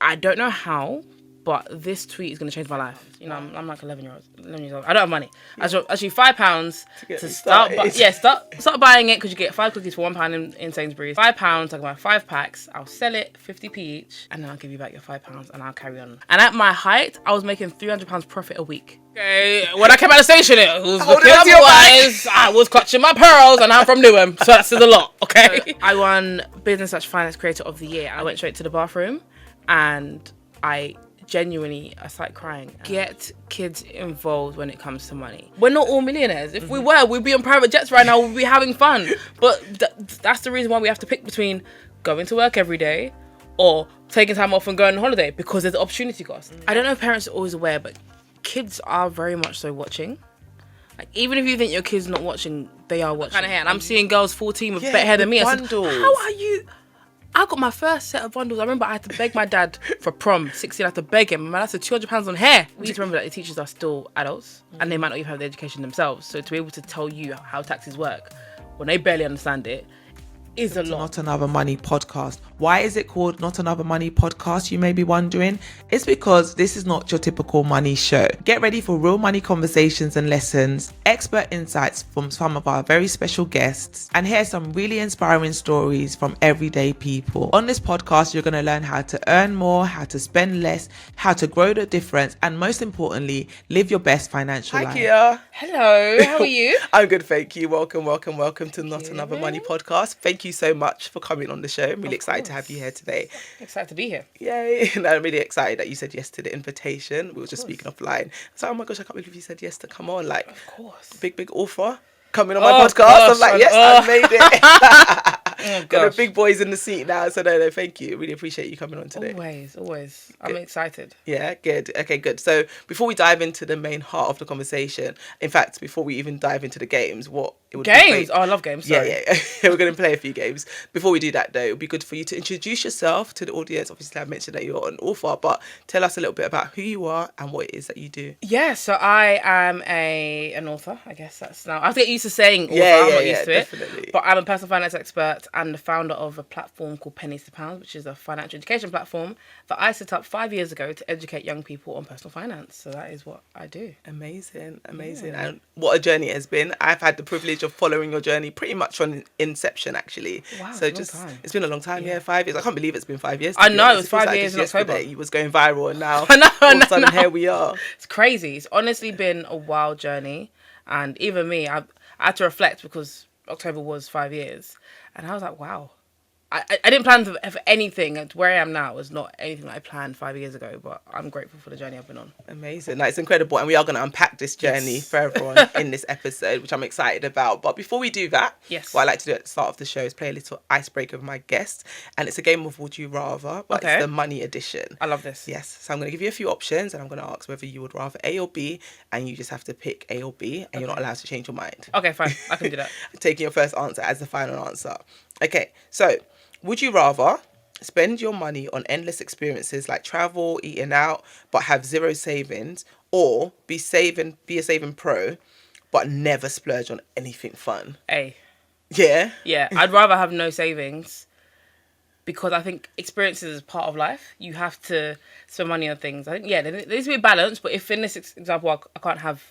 I don't know how, but this tweet is going to change my life. You know, I'm like 11 years old. I don't have money. Actually, £5 to start. Start buying it because you get 5 cookies for £1 in Sainsbury's. £5. I can buy 5 packs. I'll sell it 50p each, and then I'll give you back your £5, and I'll carry on. And at my height, I was making £300 profit a week. Okay, when I came out of the station, it was looking otherwise. I was clutching my pearls, and I'm from Newham, so that's a lot. Okay. I won Business/Finance Creator of the Year. I went straight to the bathroom, and I started crying. Get kids involved when it comes to money. We're not all millionaires. If we were, we'd be on private jets right now. We'd be having fun. But that's the reason why we have to pick between going to work every day or taking time off and going on holiday, because there's the opportunity cost. I don't know if parents are always aware, but kids are very much so watching. Like, even if you think your kid's not watching, they are watching. Kind of hair. And I'm seeing girls 14 with better hair than me. I said, how are you? I got my first set of bundles. I remember I had to beg my dad for prom. 16, I had to beg him. My dad said £200 on hair. We need to remember that the teachers are still adults and they might not even have the education themselves. So to be able to tell you how taxes work when they barely understand it is a lot. Not Another Money Podcast. Why is it called Not Another Money Podcast, you may be wondering? It's because this is not your typical money show. Get ready for real money conversations and lessons, expert insights from some of our very special guests, and hear some really inspiring stories from everyday people. On this podcast, you're going to learn how to earn more, how to spend less, how to grow the difference, and most importantly, live your best financial life. Hi, Kia. Hello, how are you? I'm good, thank you. Welcome to Not Another Money Podcast. Thank you so much for coming on the show. I'm really excited to have you here today. Excited to be here. Yay. And I'm really excited that you said yes to the invitation. We were just speaking offline. So, oh my gosh, I can't believe you said yes to come on. Like, of course. Big offer coming on my podcast. Gosh, I'm like, yes, I made it. Got the big boys in the seat now. So no, thank you. Really appreciate you coming on today. Always. I'm excited. Yeah, good. Okay, good. So before we dive into the main heart of the conversation, in fact, before we even dive into the games, games? Oh, I love games. Sorry. Yeah. We're going to play a few games. Before we do that, though, it would be good for you to introduce yourself to the audience. Obviously, I mentioned that you're an author, but tell us a little bit about who you are and what it is that you do. Yeah, so I am an author. I guess that's now. I have to get used to saying author. I'm not used to definitely. it. But I'm a personal finance expert and the founder of a platform called Pennies to Pounds, which is a financial education platform that I set up 5 years ago to educate young people on personal finance. So that is what I do. Amazing. Yeah. And what a journey it has been. I've had the privilege of following your journey pretty much from inception, actually. Wow, so it's been a long time. Yeah, 5 years. I can't believe it's been 5 years. I know, it was 5 years in October. You was going viral, and now all of a sudden here we are. It's crazy. It's honestly been a wild journey, and even me, I had to reflect because October was 5 years, and I was like, wow. I didn't plan for anything, and where I am now is not anything that I planned 5 years ago, but I'm grateful for the journey I've been on. Amazing. It's incredible, and we are going to unpack this journey for everyone in this episode, which I'm excited about. But before we do that, what I like to do at the start of the show is play a little icebreaker with my guests, and it's a game of Would You Rather, but it's the money edition. I love this. Yes. So I'm going to give you a few options, and I'm going to ask whether you would rather A or B, and you just have to pick A or B, and you're not allowed to change your mind. Okay, fine. I can do that. Taking your first answer as the final answer. Okay, so would you rather spend your money on endless experiences like travel, eating out, but have zero savings, or be a saving pro, but never splurge on anything fun? A. Yeah? Yeah, I'd rather have no savings because I think experiences is part of life. You have to spend money on things. I think, there needs to be a balance, but if in this example I can't have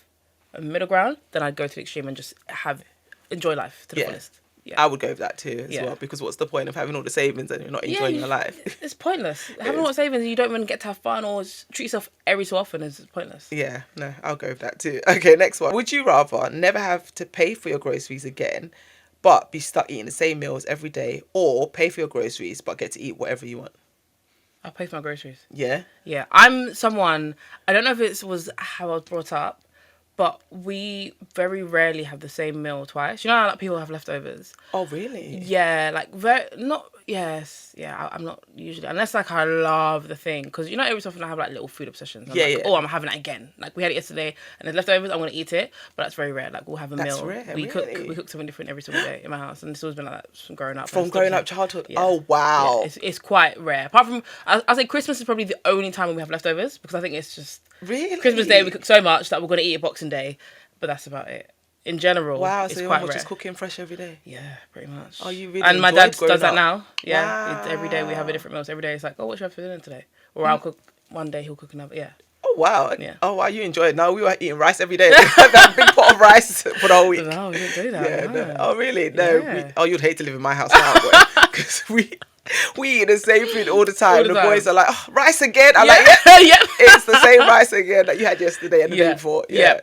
a middle ground, then I'd go to the extreme and just enjoy life to the fullest. Yeah. I would go with that too as well, because what's the point of having all the savings and you're not enjoying your life? It's pointless. Having all the savings and you don't even get to have fun or treat yourself every so often is pointless. Yeah, no, I'll go with that too. Okay, next one. Would you rather never have to pay for your groceries again, but be stuck eating the same meals every day, or pay for your groceries but get to eat whatever you want? I'll pay for my groceries. Yeah? Yeah. I'm someone, I don't know if it was how I was brought up, but we very rarely have the same meal twice. You know how people have leftovers? Oh, really? Yeah, I'm not usually, unless like I love the thing. Because you know every so often I have like little food obsessions. Oh, I'm having it again. Like we had it yesterday and there's leftovers, I'm going to eat it. But that's very rare. Like we'll have a meal. That's rare, we cook something different every single day in my house. And it's always been like that from growing up. From growing up, childhood? Yeah. Oh, wow. Yeah, it's quite rare. Apart from, I'll say Christmas is probably the only time when we have leftovers. Because I think it's just... Really? Christmas Day, we cook so much that we're going to eat it Boxing Day. But that's about it. In general, wow, it's so quite you're rare. Just cooking fresh every day? Yeah, pretty much. Oh, you really And my dad does that up? now. Yeah, wow. Every day we have a different meal. So every day it's like, oh, what should I have for dinner today? or I'll cook one day, he'll cook another. Yeah. Oh wow! Yeah. Oh wow! You enjoy it. No, we were eating rice every day. That big pot of rice for the whole week. No, we didn't do that. Yeah. No. No. Oh really? No. Yeah. You'd hate to live in my house now, because we eat the same food all the time. All the The time. boys are like, oh, rice again. I'm Yeah. like, yeah, Yeah. it's the same rice again that you had yesterday and the day before. Yeah.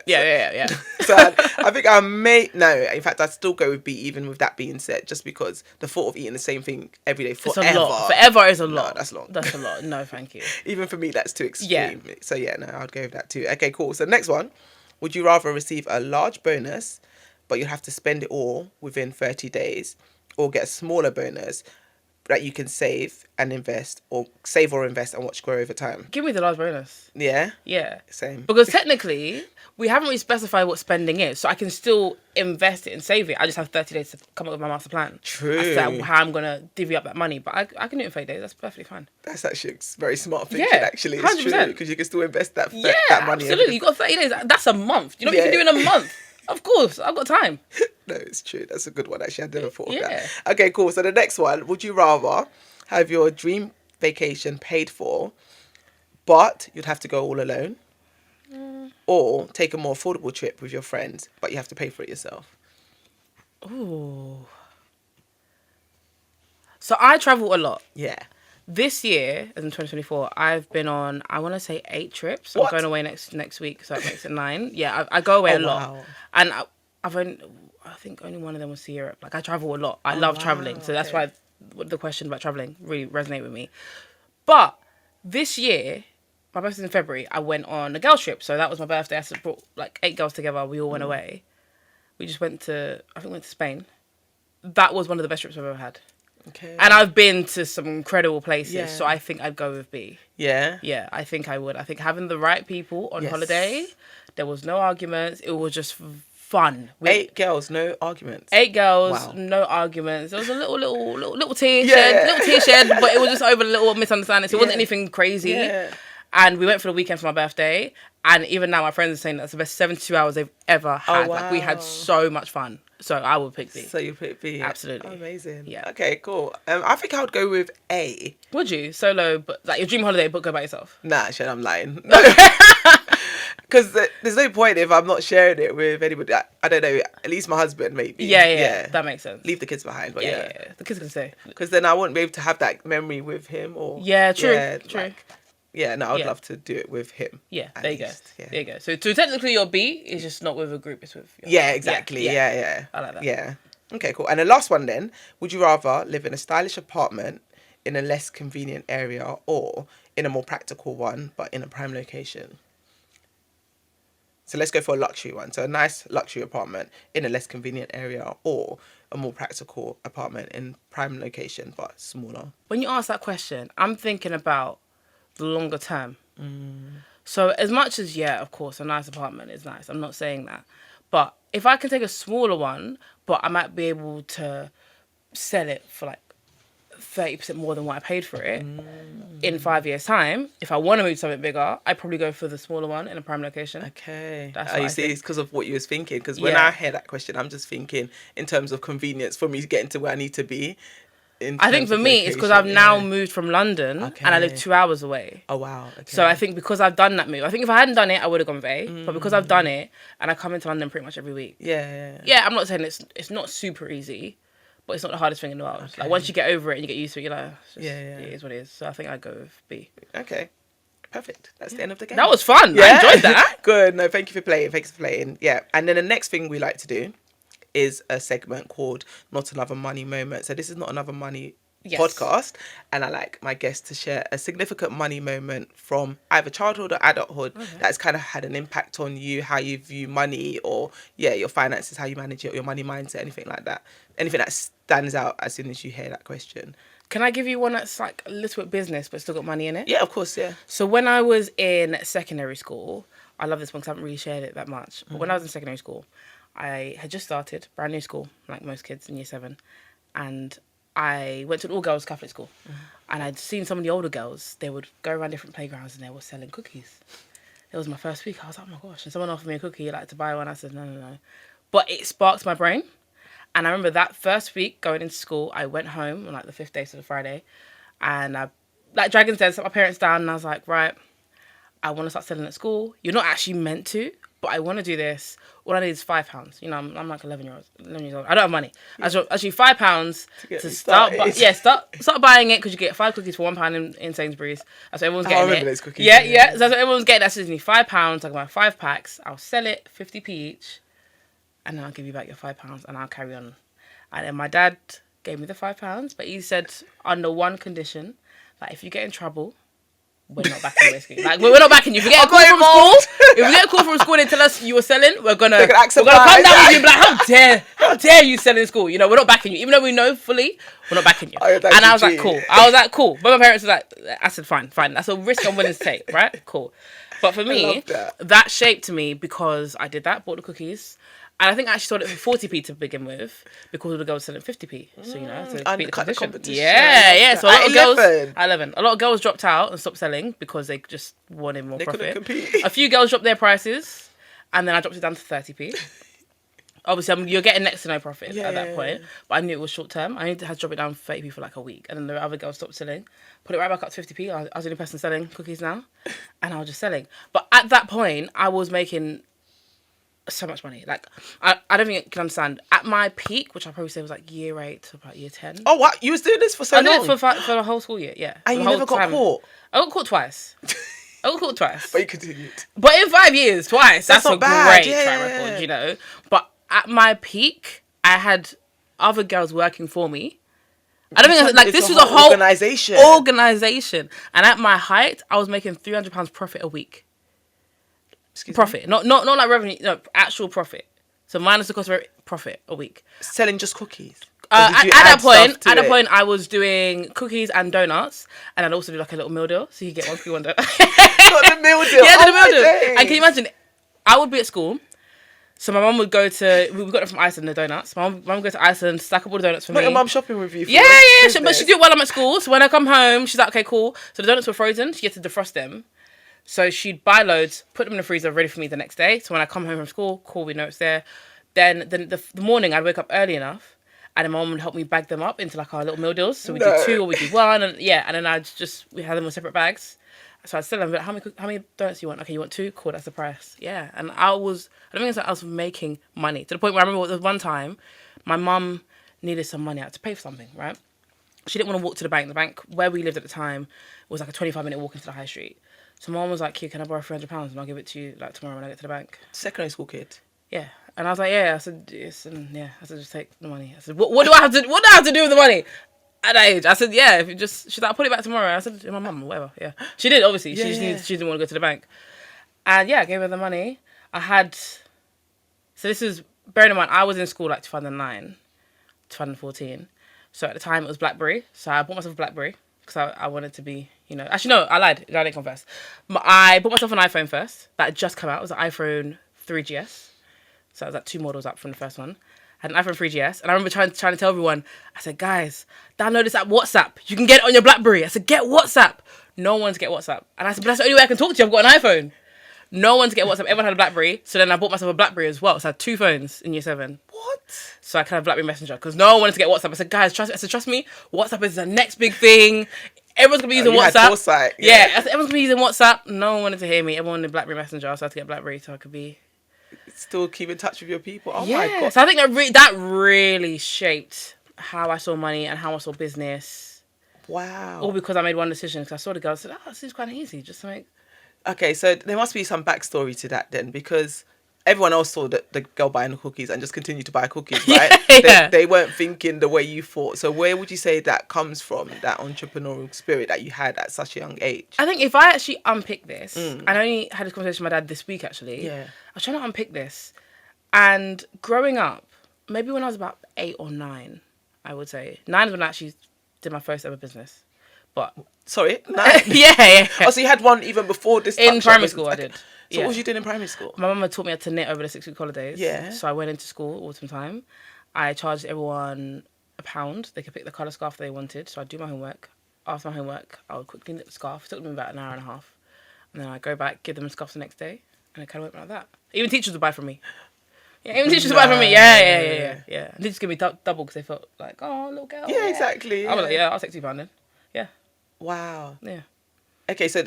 So I think I may in fact I'd still go with B, even with that being said, just because the thought of eating the same thing every day It's forever. a lot. Forever is a lot. No, that's long. That's a lot. No, thank you. Even for me, that's too extreme. Yeah. So yeah, no, I'd go with that too. Okay, cool. So next one, would you rather receive a large bonus, but you have to spend it all within 30 days, or get a smaller bonus that you can save and invest, or save or invest and watch grow over time? Give me the large bonus. Yeah. Yeah. Same. Because technically, we haven't really specified what spending is, so I can still invest it and save it. I just have 30 days to come up with my master plan. True. As to how I'm going to divvy up that money. But I can do it in 30 days. That's perfectly fine. That's actually very smart thinking. Yeah, Actually, it's 100%. true, because you can still invest that Yeah, that money. absolutely. You got 30 days. That's a month. You know what you can do in a month? Of course. I've got time. No, it's true. That's a good one. Actually, I never thought of Yeah. that. Okay, cool. So the next one, would you rather have your dream vacation paid for, but you'd have to go all alone, or take a more affordable trip with your friends, but you have to pay for it yourself? Ooh. So I travel a lot. Yeah. This year, as in 2024, I've been on, I want to say 8 trips. What? I'm going away next week, so that makes it 9. Yeah, I go away a lot. Wow. And I think only one of them was to Europe. Like, I travel a lot. I love traveling. So that's why the question about traveling really resonated with me. But this year, my birthday's in February, I went on a girls trip. So that was my birthday. I brought like 8 girls together. We all went away. We just went to Spain. That was one of the best trips I've ever had. Okay. And I've been to some incredible places, Yeah. so I think I'd go with B. Yeah. Yeah, I think I would. I think having the right people on Yes. holiday, there was no arguments. It was just fun. 8 girls, no arguments. 8 girls, Wow. no arguments. There was a little tear Yeah. shed, but it was just over little misunderstandings. It wasn't anything crazy. Yeah. And we went for the weekend for my birthday. And even now, my friends are saying that's the best 72 hours they've ever had. Like, we had wow. so much fun. So I would pick B. So you pick B. Absolutely. Amazing. Yeah. Okay, cool. I think I would go with A. Would you? Solo, but like your dream holiday, but go by yourself. Nah, shit, I'm lying. Because there's no point if I'm not sharing it with anybody. I don't know, at least my husband, maybe. Yeah. That makes sense. Leave the kids behind, but yeah. yeah. The kids can stay. Because then I wouldn't be able to have that memory with him, or... Yeah, true. True. Like, yeah, no, I'd Yeah. love to do it with him. Yeah, at there you go. least, yeah. There you go. So technically your B is just not with a group, it's with your Yeah, exactly. Yeah. I like that. Yeah. Okay, cool. And the last one then, would you rather live in a stylish apartment in a less convenient area, or in a more practical one, but in a prime location? So let's go for a luxury one. So a nice luxury apartment in a less convenient area, or a more practical apartment in prime location, but smaller. When you ask that question, I'm thinking about the longer term. So as much as, yeah, of course, a nice apartment is nice. I'm not saying that. But if I can take a smaller one, but I might be able to sell it for like 30% more than what I paid for it in 5 years' time, if I want to move to something bigger, I'd probably go for the smaller one in a prime location. Okay. That's Oh, what you I see, think. it's because of what you was thinking. Because when Yeah. I hear that question, I'm just thinking in terms of convenience for me getting to where I need to be. I think for me, it's because I've now moved from London and I live Okay. 2 hours away. Oh, wow. Okay. So I think because I've done that move, I think if I hadn't done it, I would have gone with A. But because I've done it and I come into London pretty much every week. Yeah. Yeah, I'm not saying it's not super easy, but it's not the hardest thing in the world. Okay. Like once you get over it and you get used to it, you're like, it's just, Yeah. it is what it is. So I think I'd go with B. Okay. Perfect. That's the end of the game. That was fun. I enjoyed that. Good. No, thank you for playing. Thanks for playing. Yeah. And then the next thing we like to do is a segment called Not Another Money Moment. So this is Not Another Money Yes. podcast, and I like my guests to share a significant money moment from either childhood or adulthood that's kind of had an impact on you, how you view money, or your finances, how you manage it, or your money mindset, anything like that. Anything that stands out as soon as you hear that question. Can I give you one that's like a little bit business but still got money in it? Yeah, of course, yeah. So when I was in secondary school, I love this one because I haven't really shared it that much. But when I was in secondary school, I had just started, brand new school, like most kids in year 7. And I went to an all-girls Catholic school. And I'd seen some of the older girls, they would go around different playgrounds and they were selling cookies. It was my first week. I was like, oh my gosh. And someone offered me a cookie, like to buy one. I said, no. But it sparked my brain. And I remember that first week going into school, I went home on like the 5th day to the Friday. And I like Dragon said, sat my parents down, and I was like, right, I want to start selling at school. You're not actually meant to, but I want to do this. All I need is £5. You know, I'm like 11 years old. I don't have money. Actually, £5 to start. Start buying it, because you get 5 cookies for £1 in Sainsbury's. That's what everyone's getting. I remember those cookies. Yeah. So that's what everyone's getting. That's just me £5. I can buy 5 packs. I'll sell it 50p each, and then I'll give you back your £5, and I'll carry on. And then my dad gave me the £5, but he said under one condition, that if you get in trouble, we're not backing you, basically. Like, we're not backing you. If we get a call from school and tell us you were selling, we're gonna come down with you and be like, how dare you sell in school? You know, we're not backing you. Even though we know fully, we're not backing you. And I was like, cool. But my parents were like, I said, fine. That's a risk I'm willing to take, right? Cool. But for me, that shaped me, because I did that, bought the cookies. And I think I actually sold it for 40p to begin with, because all the girls selling 50p. So, you know, to beat the competition. Yeah. So a lot of girls dropped out and stopped selling because they just wanted more profit. Couldn't compete. A few girls dropped their prices, and then I dropped it down to 30p. Obviously, you're getting next to no profit at that point, but I knew it was short term. I had to drop it down to 30p for like a week, and then the other girls stopped selling. Put it right back up to 50p. I was the only person selling cookies now, and I was just selling. But at that point, I was making so much money. Like, I don't think you can understand. At my peak, which I probably say was like year 8 to about year 10. Oh, what? You was doing this for so long? I did it for the whole school year, yeah. And you never got caught? I got caught twice. But you continued. But in 5 years, twice. That's a bad. Great track record, you know. But at my peak, I had other girls working for me. I don't think, like, this was a whole organization. And at my height, I was making £300 profit a week. Profit, not like revenue, no, actual profit. So minus the cost of profit a week. Selling just cookies. At that point, I was doing cookies and donuts, and I'd also do like a little meal deal, so you get one cookie, one donut. Got the meal deal. Yeah, the meal deal. And can you imagine? I would be at school, so my mum would go to. We got them from Iceland, the donuts. My mum would go to Iceland, stack up all the donuts for me. Your mum shopping with you. Yeah. But she do it while I'm at school. So when I come home, she's like, okay, cool. So the donuts were frozen. She had to defrost them. So she'd buy loads, put them in the freezer, ready for me the next day. So when I come home from school, cool, we know it's there. Then the morning, I'd wake up early enough, and then my mum would help me bag them up into like our little meal deals. So we do 2 or we do 1, and then we had them in separate bags. So I'd sell them. Like, how many donuts do you want? Okay, you want 2? Cool, that's the price. Yeah, and I don't think it's like I was making money to the point where I remember there was one time, my mum needed some money. I had to pay for something, right? She didn't want to walk to the bank. The bank where we lived at the time was like a 25-minute walk into the high street. So my mum was like, Kia, can I borrow £300 and I'll give it to you like tomorrow when I get to the bank? Secondary school kid. Yeah. And I was like, yeah. I said, yes, and yeah. I said, just take the money. I said, what do I have to do with the money? At that age, I said, yeah. If you just, she's like, I'll put it back tomorrow. I said, my mum, whatever. Yeah. She did, obviously. She didn't want to go to the bank. And yeah, I gave her the money. So this is, bearing in mind, I was in school like 2009, 2014. So at the time it was BlackBerry. So I bought myself a BlackBerry because I wanted to be, you know, actually no, I lied. I didn't confess. I bought myself an iPhone first. That had just come out. It was an iPhone 3GS. So I was like 2 models up from the first one. I had an iPhone 3GS. And I remember trying to tell everyone, I said, guys, download this app WhatsApp. You can get it on your BlackBerry. I said, get WhatsApp. No one's get WhatsApp. And I said, but that's the only way I can talk to you. I've got an iPhone. No one's get WhatsApp. Everyone had a BlackBerry. So then I bought myself a BlackBerry as well. So I had 2 phones in year 7. What? So I kind of BlackBerry Messenger because no one wanted to get WhatsApp. I said, guys, trust me. WhatsApp is the next big thing. Everyone's gonna be using WhatsApp. Foresight, yeah. I said, everyone's gonna be using WhatsApp. No one wanted to hear me. Everyone wanted BlackBerry Messenger. So I had to get BlackBerry so I could be still keep in touch with your people. Oh my god! So I think that really shaped how I saw money and how I saw business. Wow! All because I made one decision. Because I saw the girl. I said, "Oh, this is quite easy. Just to make." Okay, so there must be some backstory to that then, because everyone else saw the girl buying the cookies and just continued to buy cookies, right? Yeah. They weren't thinking the way you thought. So where would you say that comes from, that entrepreneurial spirit that you had at such a young age? I think if I actually unpick this, I only had this conversation with my dad this week actually. Yeah. I was trying to unpick this. And growing up, maybe when I was about 8 or 9, I would say. 9 is when I actually did my first ever business. But sorry? 9? yeah. Oh, so you had one even before this? In primary school, I did. So what was you doing in primary school? My mum had taught me how to knit over the 6-week holidays. Yeah. So I went into school autumn time. I charged everyone £1. They could pick the colour scarf they wanted. So I'd do my homework. After my homework, I would quickly knit the scarf. It took me about an hour and a half. And then I'd go back, give them the scarf the next day. And it kind of went like that. Even teachers would buy from me. Yeah, even teachers would buy from me. Yeah. And they just give me double because they felt like, oh, little girl. Yeah, exactly. I was like, yeah, I'll take £2 then. Yeah. Wow. Yeah. Okay, so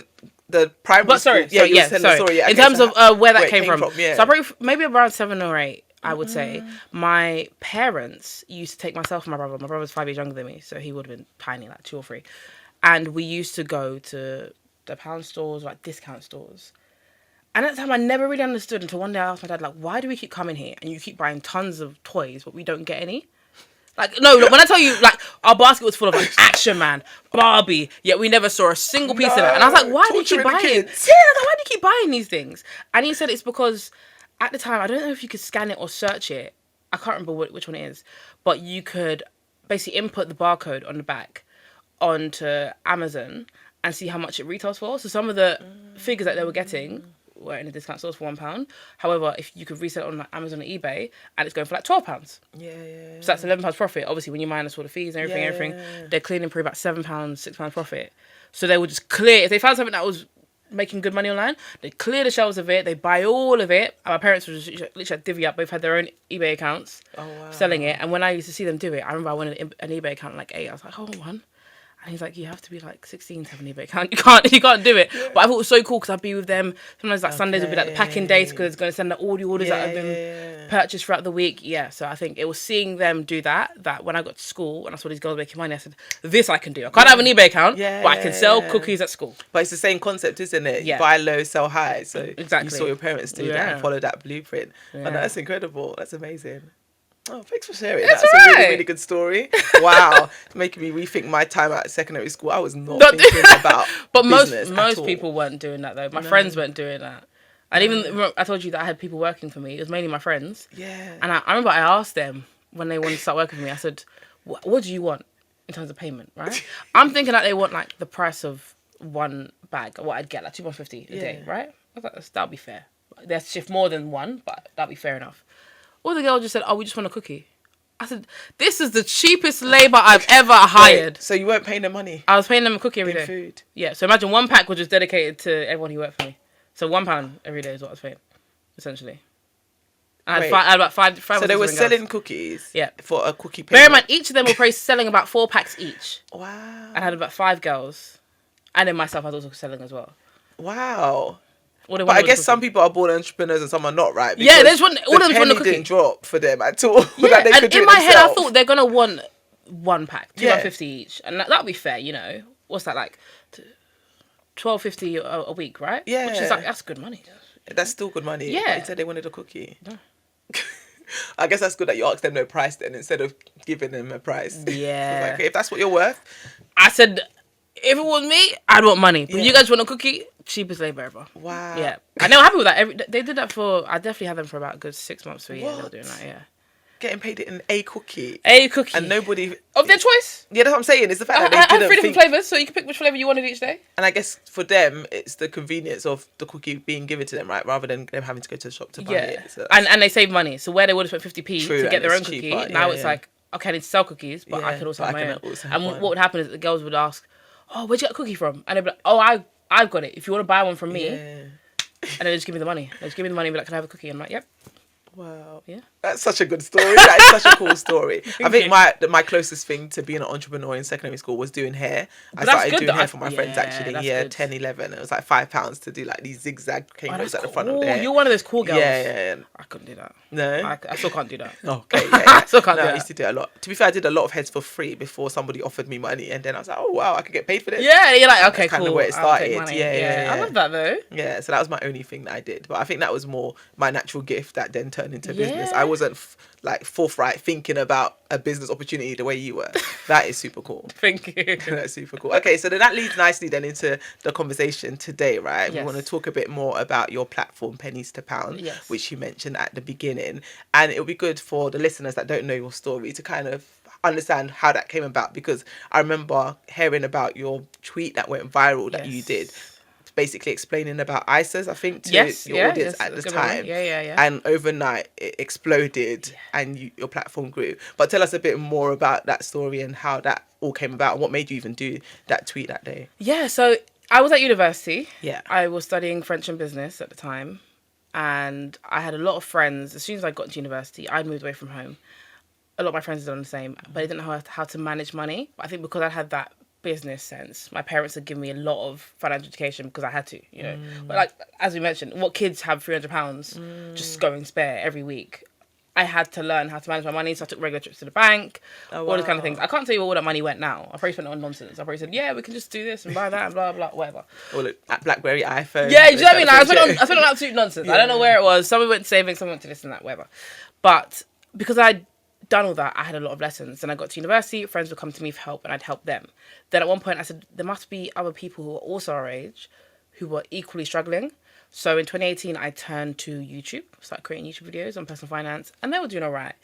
the primary But sorry, school... yeah, sorry. In terms of where that came from. Yeah. So I probably, maybe around 7 or 8, I would say. My parents used to take myself and my brother. My brother's 5 years younger than me, so he would have been tiny, like 2 or 3. And we used to go to the pound stores, like discount stores. And at the time, I never really understood until one day I asked my dad, like, why do we keep coming here and you keep buying tons of toys, but we don't get any? Like, no, when I tell you, like, our basket was full of, like, Action Man, Barbie, yet we never saw a single piece of it. And I was like, why do you keep buying? Yeah, I was like, why do you keep buying these things? And he said it's because at the time, I don't know if you could scan it or search it. I can't remember which one it is. But you could basically input the barcode on the back onto Amazon and see how much it retails for. So some of the figures that they were getting were in the discount stores for £1. However, if you could resell it on like Amazon or eBay, and it's going for like £12. Yeah. So that's £11 profit. Obviously, when you minus all the fees and everything, they're cleaning for about £7, £6 profit. So they would just clear, if they found something that was making good money online, they clear the shelves of it, they buy all of it. And my parents would just literally divvy up. Both had their own eBay accounts, selling it. And when I used to see them do it, I remember I went an eBay account at like 8. I was like, hold on. And he's like, you have to be like 16 to have an eBay account. You can't do it. But I thought it was so cool because I'd be with them. Sometimes like Sundays would be like the packing days because it's going to send out all the orders that have been purchased throughout the week. Yeah, so I think it was seeing them do that when I got to school and I saw these girls making money, I said, this I can do. I can't have an eBay account, but I can sell cookies at school. But it's the same concept, isn't it? Yeah. You buy low, sell high. So exactly. You saw your parents do that and follow that blueprint. Yeah. And that's incredible. That's amazing. Oh, thanks for sharing. That's a really, really good story. Wow. Making me rethink my time at secondary school. I was not thinking about But business most people weren't doing that, though. My friends weren't doing that. And even, I told you that I had people working for me. It was mainly my friends. Yeah. And I remember I asked them when they wanted to start working for me, I said, what do you want in terms of payment, right? I'm thinking that they want, like, the price of one bag, what I'd get, like £2.50 a day, right? I was like, that'll be fair. They'll shift more than one, but that'll be fair enough. All the girl just said, we just want a cookie. I said, this is the cheapest labour I've ever hired. Wait, so you weren't paying them money? I was paying them a cookie every day. Food. Yeah, so imagine one pack was just dedicated to everyone who worked for me. So £1 every day is what I was paying, essentially. I had about five. So they were selling cookies for a cookie payment. Bear in mind, each of them were probably selling about 4 packs each. Wow. I had about 5 girls. And then myself, I was also selling as well. Wow. But I guess some people are born entrepreneurs and some are not, right? Because they just want all of them want a cookie. Didn't drop for them at all. Yeah, and in my head, I thought they're gonna want one pack, £2.50 each, and that'll be fair, you know. What's that like? £12.50 a week, right? Yeah, which is like that's good money. That's still good money. Yeah, but they said they wanted a cookie. No. I guess that's good that you asked them no price then instead of giving them a price. Yeah, like, okay, if that's what you're worth, I said. If it was me, I'd want money. But you guys want a cookie? Cheapest labour ever. Wow. Yeah. And they were happy with that. They did that I definitely had them for about a good 6 months to a year. They were doing that, yeah. Getting paid in a cookie. A cookie. And nobody... Of their choice. Yeah, that's what I'm saying. It's the fact that they didn't have 3 different flavours, so you can pick which flavour you wanted each day. And I guess for them, it's the convenience of the cookie being given to them, right? Rather than them having to go to the shop to buy it. So and they save money. So where they would have spent 50p to get their own cookie, now it's like, okay, I need to sell cookies, but I could also have my own. And what would happen is the girls would ask, where'd you get a cookie from? And they'd be like, I've got it. If you want to buy one from me. And then they just give me the money. They just give me the money and be like, can I have a cookie? I'm like, yep. Wow. Yeah. That's such a good story. That is such a cool story. I think my closest thing to being an entrepreneur in secondary school was doing hair. I started doing hair for my friends actually. Yeah, 10, 11. It was like £5 to do like these zigzag cables at the front of the hair. You're one of those cool girls. Yeah. I couldn't do that. No? I still can't do that. Okay, I still can't do that. I used to do it a lot. To be fair, I did a lot of heads for free before somebody offered me money. And then I was like, oh wow, I could get paid for this. Yeah, you're like, okay, that's cool. kind of where it started. Yeah. I love that though. Yeah, so that was my only thing that I did. But I think that was more my natural gift that then turned into business. I wasn't forthright thinking about a business opportunity the way you were. That is super cool. Thank you. That's super cool. Okay, so then that leads nicely then into the conversation today, right? Yes. We want to talk a bit more about your platform, Pennies to Pound, yes. which you mentioned at the beginning. And it'll be good for the listeners that don't know your story to kind of understand how that came about, because I remember hearing about your tweet that went viral that you did, basically explaining about ISAs, I think, to your audience at the time. Yeah. And overnight it exploded and your platform grew. But tell us a bit more about that story and how that all came about and what made you even do that tweet that day. Yeah, so I was at university. Yeah. I was studying French and business at the time. And I had a lot of friends. As soon as I got to university, I'd moved away from home. A lot of my friends had done the same, but they didn't know how to manage money. But I think because I had that business sense, my parents had given me a lot of financial education because I had to, you know. But like, as we mentioned, what kids have £300 just going spare every week? I had to learn how to manage my money, so I took regular trips to the bank, all those kind of things. I can't tell you where all that money went now. I probably spent it on nonsense. I probably said, yeah, we can just do this and buy that and blah, blah, whatever. Or like BlackBerry, iPhone. Yeah, do you know what I mean? Like, I spent on absolute nonsense. I don't know where it was. Some went to savings, some went to this and that, whatever. But because I'd done all that, I had a lot of lessons. And I got to university, friends would come to me for help and I'd help them. Then at one point I said, there must be other people who are also our age who were equally struggling. So in 2018, I turned to YouTube, started creating YouTube videos on personal finance, and they were doing all right.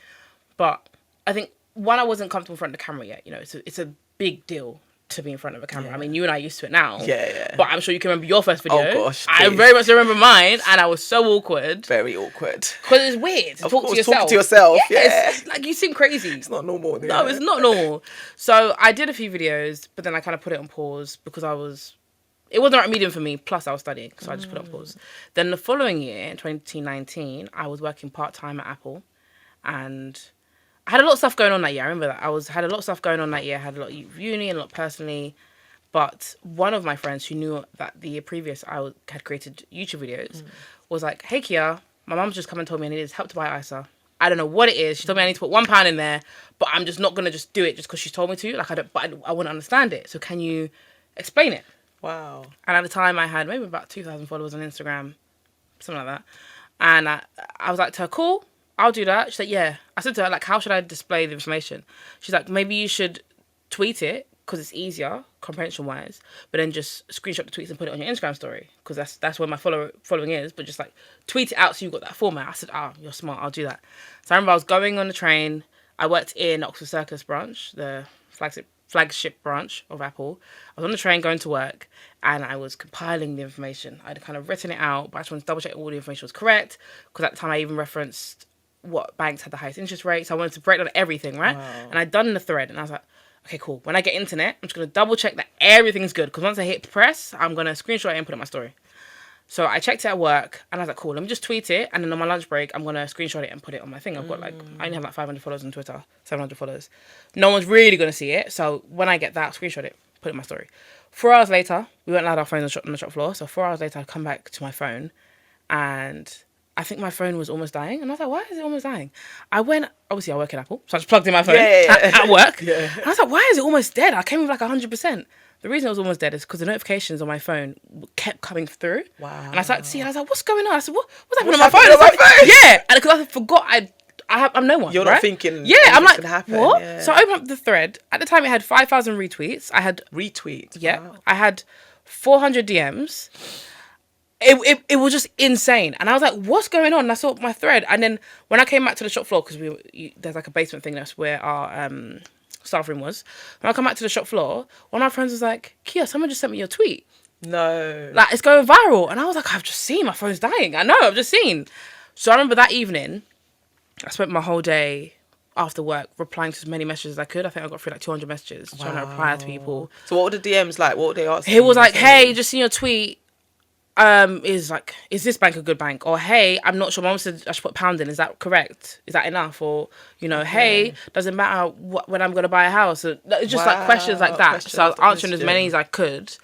But I think, one, I wasn't comfortable in front of the camera yet. You know, it's a big deal to be in front of a camera. Yeah. I mean, you and I are used to it now. Yeah. But I'm sure you can remember your first video. Oh, gosh. I very much remember mine, and I was so awkward. Very awkward. Because it's weird to talk to yourself. Talk to yourself, yeah. Like, you seem crazy. It's not normal. Yeah. No, it's not normal. So I did a few videos, but then I kind of put it on pause because it wasn't the right medium for me, plus I was studying, so I just put it on pause. Then the following year, in 2019, I was working part-time at Apple, and I had a lot of stuff going on that year. I remember that. Had a lot of stuff going on that year. I had a lot of uni and a lot personally, but one of my friends who knew that the year previous I had created YouTube videos was like, hey, Kia, my mum's just come and told me I needed help to buy ISA. I don't know what it is. She told me I need to put £1 in there, but I'm just not going to just do it just because she's told me to. Like, I want to understand it. So can you explain it? Wow. And at the time I had maybe about 2,000 followers on Instagram, something like that. And I was like to her, cool, I'll do that. She's like, yeah. I said to her, like, how should I display the information? She's like, maybe you should tweet it because it's easier, comprehension-wise, but then just screenshot the tweets and put it on your Instagram story because that's where my following is, but just like tweet it out so you've got that format. I said, you're smart, I'll do that. So I remember I was going on the train. I worked in Oxford Circus branch, the flagship branch of Apple. I was on the train going to work and I was compiling the information. I'd kind of written it out, but I just wanted to double check all the information was correct because at the time I even referenced what banks had the highest interest rates. So I wanted to break down everything, right? Wow. And I'd done the thread and I was like, okay, cool. When I get internet, I'm just going to double check that everything's good because once I hit press, I'm going to screenshot it and put it in my story. So I checked it at work and I was like, cool, let me just tweet it. And then on my lunch break, I'm going to screenshot it and put it on my thing. I've got I only have like 500 followers on Twitter, 700 followers. No one's really going to see it. So when I get that, screenshot it, put it in my story. 4 hours later, we weren't allowed our phones on the shop floor. So 4 hours later, I come back to my phone and I think my phone was almost dying. And I was like, why is it almost dying? Obviously I work in Apple. So I just plugged in my phone at work. Yeah. And I was like, why is it almost dead? I came with like 100%. The reason it was almost dead is because the notifications on my phone kept coming through. Wow. And I started to see it. I was like, what's going on? I said, what's happening on my phone? Yeah. And because I forgot I'm no one. You're right? not thinking I'm like, happen. What? Yeah. So I opened up the thread. At the time, it had 5,000 retweets. I had... Retweets? Yeah. Wow. I had 400 DMs. It was just insane. And I was like, what's going on? And I saw my thread. And then when I came back to the shop floor, because there's like a basement thing, that's where our... staff room was. When I come back to the shop floor, one of my friends was like, Kia, someone just sent me your tweet. No. Like, it's going viral. And I was like, I've just seen, my phone's dying. I know, I've just seen. So I remember that evening, I spent my whole day after work replying to as many messages as I could. I think I got through like 200 messages trying to reply to people. So what were the DMs like? What were they asking? He was like, hey, just seen your tweet. Is this bank a good bank? Or, hey, I'm not sure. Mom said I should put £1 in. Is that correct? Is that enough? Or, hey, doesn't matter when I'm going to buy a house. It's just like questions like that. So I was answering as many as I could.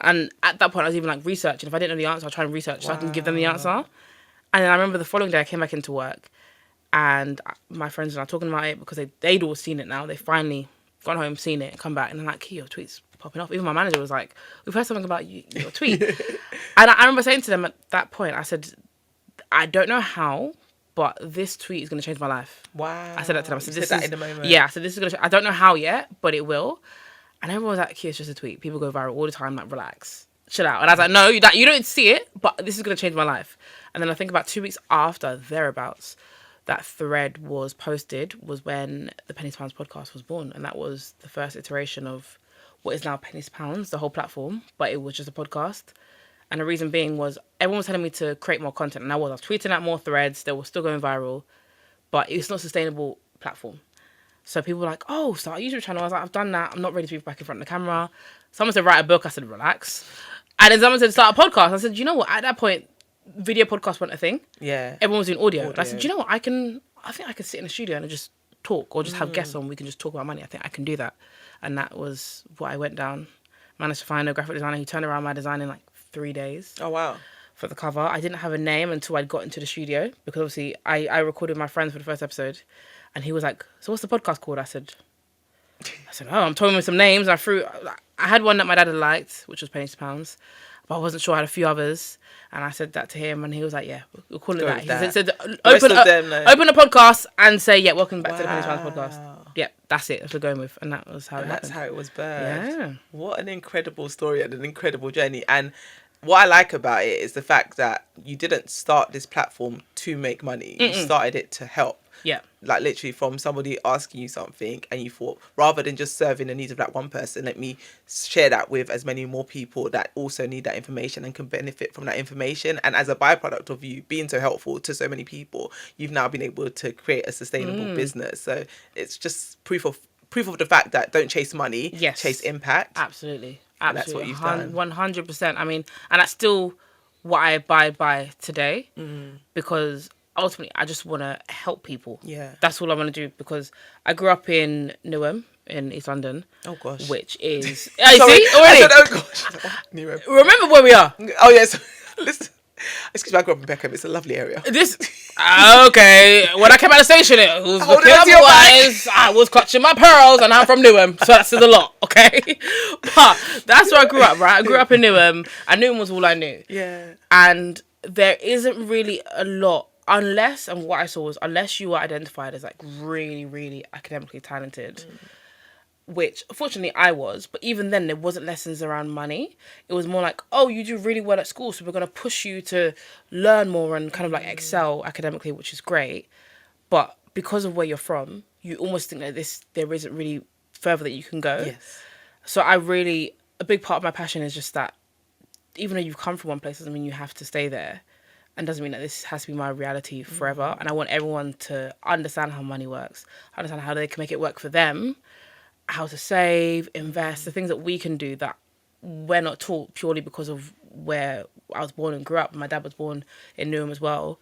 And at that point, I was even like researching. If I didn't know the answer, I'll try and research so I can give them the answer. And then I remember the following day, I came back into work and my friends and I were talking about it because they'd all seen it now. They finally gone home, seen it, come back, and they're like, Kia, your tweet's popping off. Even my manager was like, we've heard something about your tweet. And I remember saying to them at that point, I said, I don't know how, but this tweet is going to change my life. Wow. I said that to them. I said, you said that in the moment. Yeah, I said, this is going to, I don't know how yet, but it will. And everyone was like, Kia, it's just a tweet. People go viral all the time, like, relax, chill out. And I was like, no, you don't see it, but this is going to change my life. And then I think about 2 weeks after, thereabouts, that thread was posted was when the Pennies Pounds podcast was born. And that was the first iteration of what is now Pennies Pounds, the whole platform, but it was just a podcast. And the reason being was everyone was telling me to create more content. And I was tweeting out more threads. They were still going viral, but it's not a sustainable platform. So people were like, oh, start a YouTube channel. I was like, I've done that. I'm not ready to be back in front of the camera. Someone said, write a book. I said, relax. And then someone said, start a podcast. I said, you know what? At that point, video podcasts weren't a thing. Yeah. Everyone was doing audio. And I said, you know what? I think I can sit in a studio and just talk or just have guests on. We can just talk about money. I think I can do that. And that was what I went down. Managed to find a graphic designer. He turned around my design in like 3 days. Oh, wow. For the cover. I didn't have a name until I'd got into the studio because obviously I recorded my friends for the first episode and he was like, so what's the podcast called? I said, oh, I'm toying with some names. I had one that my dad had liked, which was Pennies to Pounds, but I wasn't sure I had a few others. And I said that to him and he was like, yeah, we'll call it that. He said open a podcast and say, yeah, welcome back to the Pennies to Pounds podcast. Yeah, that's it. That's what we're going with. And that was how it happened. That's how it was birthed. Yeah. What an incredible story and an incredible journey. And what I like about it is the fact that you didn't start this platform to make money. You started it to help. Yeah. Like literally from somebody asking you something and you thought, rather than just serving the needs of that one person, let me share that with as many more people that also need that information and can benefit from that information. And as a byproduct of you being so helpful to so many people, you've now been able to create a sustainable business. So it's just proof of the fact that don't chase money, chase impact. Absolutely. And that's what you've done. 100%. I mean, and that's still what I abide by today because ultimately I just want to help people. Yeah. That's all I want to do because I grew up in Newham in East London. Oh, gosh. Which is... See? Already? I said, oh, gosh. Newham. Remember where we are. Oh, yes. Listen. Excuse me, I grew up in Peckham. It's a lovely area. Okay. When I came out of the station, it was looking otherwise. I was clutching my pearls and I'm from Newham. So that says a lot, okay? But that's where I grew up, right? I grew up in Newham and Newham was all I knew. Yeah. And there isn't really a lot unless you were identified as like really, really academically talented, which fortunately I was, but even then there wasn't lessons around money. It was more like, oh, you do really well at school, so we're going to push you to learn more and kind of like excel academically, which is great. But because of where you're from, you almost think that there isn't really further that you can go. Yes. So a big part of my passion is just that even though you've come from one place doesn't mean you have to stay there. And doesn't mean that this has to be my reality forever. And I want everyone to understand how money works, understand how they can make it work for them, how to save, invest, the things that we can do that we're not taught purely because of where I was born and grew up. My dad was born in Newham as well.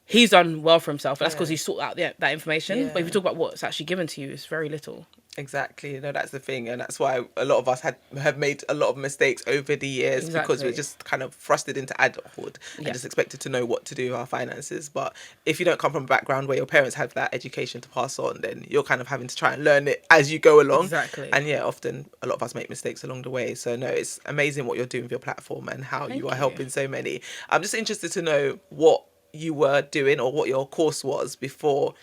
He's done well for himself. That's because he sought out that information. Yeah. But if you talk about what's actually given to you, it's very little. Exactly. No, that's the thing. And that's why a lot of us have made a lot of mistakes over the years because we're just kind of thrusted into adulthood and just expected to know what to do with our finances. But if you don't come from a background where your parents have that education to pass on, then you're kind of having to try and learn it as you go along. Exactly. And often a lot of us make mistakes along the way. So no, it's amazing what you're doing with your platform and how you are helping so many. I'm just interested to know what you were doing or what your course was before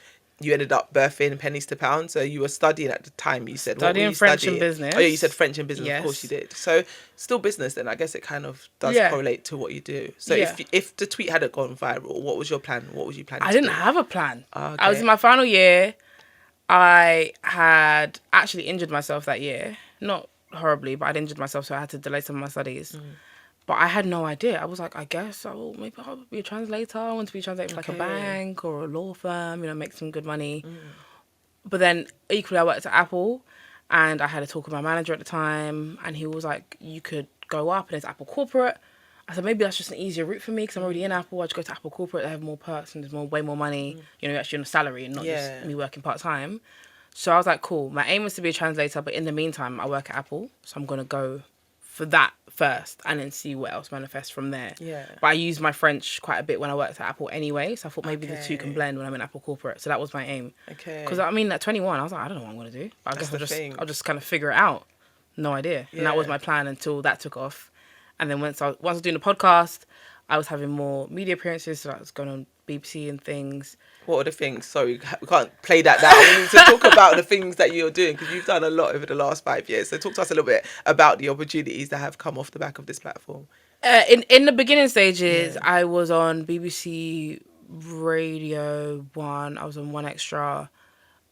you ended up birthing Pennies to Pounds. So you were studying at the time, you said. Studying French and business. Oh yeah, you said French and business, yes. Of course you did. So still business then. I guess it kind of does correlate to what you do. So if the tweet hadn't gone viral, what was your plan? What was you planning to do? I didn't have a plan. Okay. I was in my final year. I had actually injured myself that year. Not horribly, but I'd injured myself, so I had to delay some of my studies. But I had no idea. I was like, I guess maybe I'll be a translator. I want to be a translator for like a bank or a law firm, make some good money. But then equally I worked at Apple and I had a talk with my manager at the time and he was like, you could go up and it's Apple Corporate. I said, maybe that's just an easier route for me because I'm already in Apple. I just go to Apple Corporate. They have more perks and there's way more money. You're actually on a salary and not just me working part-time. So I was like, cool. My aim was to be a translator, but in the meantime, I work at Apple. So I'm going to go for that first and then see what else manifests from there. Yeah. But I used my French quite a bit when I worked at Apple anyway, so I thought maybe the two can blend when I'm in Apple Corporate. So that was my aim. Okay. Because at 21, I was like, I don't know what I'm going to do. I guess I'll just kind of figure it out. No idea. Yeah. And that was my plan until that took off. And then once I was doing the podcast, I was having more media appearances, so I was going on BBC and things. What are the things? Sorry, we can't play that now. We need to talk about the things that you're doing because you've done a lot over the last 5 years. So talk to us a little bit about the opportunities that have come off the back of this platform. In the beginning stages, I was on BBC Radio 1. I was on 1Extra.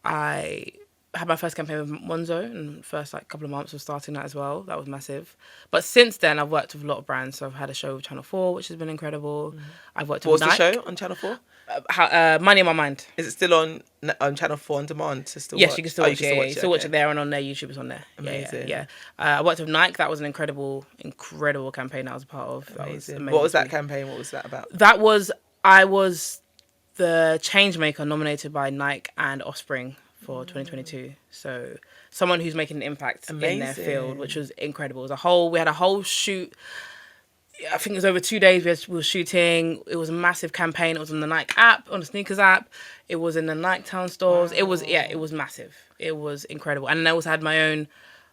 I had my first campaign with Monzo in the first couple of months of starting that as well. That was massive. But since then, I've worked with a lot of brands. So I've had a show with Channel 4, which has been incredible. I've worked with Nike. What's the show on Channel 4? Money in My Mind. Is it still on Channel 4 on demand to still yes, watch? You can still watch it. You still watch it there and on their YouTube is on there. Amazing. Yeah. I worked with Nike. That was an incredible campaign that I was a part of. That was amazing. What was that campaign? What was that about? I was the change maker nominated by Nike and Offspring for 2022. So someone who's making an impact in their field, Amazing. which was incredible. We had a whole shoot. I think it was over 2 days we were shooting. It was a massive campaign. It was on the Nike app, on the sneakers app. It was in the Nike Town stores. Wow. It was massive. It was incredible. And then I also had my own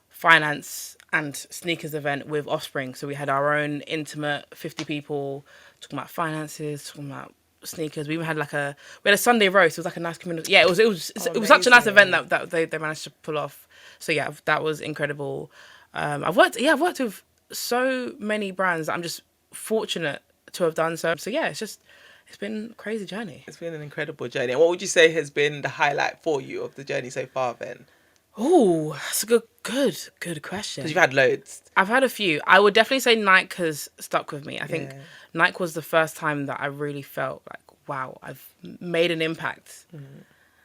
finance and sneakers event with Offspring. So we had our own intimate 50 people talking about finances, talking about sneakers. We even had we had a Sunday roast. It was like a nice community. Yeah, it was such a nice event that they managed to pull off. So yeah, that was incredible. I've worked with so many brands that I'm just fortunate to have done so. So yeah, it's been a crazy journey. It's been an incredible journey. And what would you say has been the highlight for you of the journey so far then? Oh, that's a good question. Because you've had loads. I've had a few. I would definitely say Nike has stuck with me. I think Nike was the first time that I really felt like, wow, I've made an impact. Mm.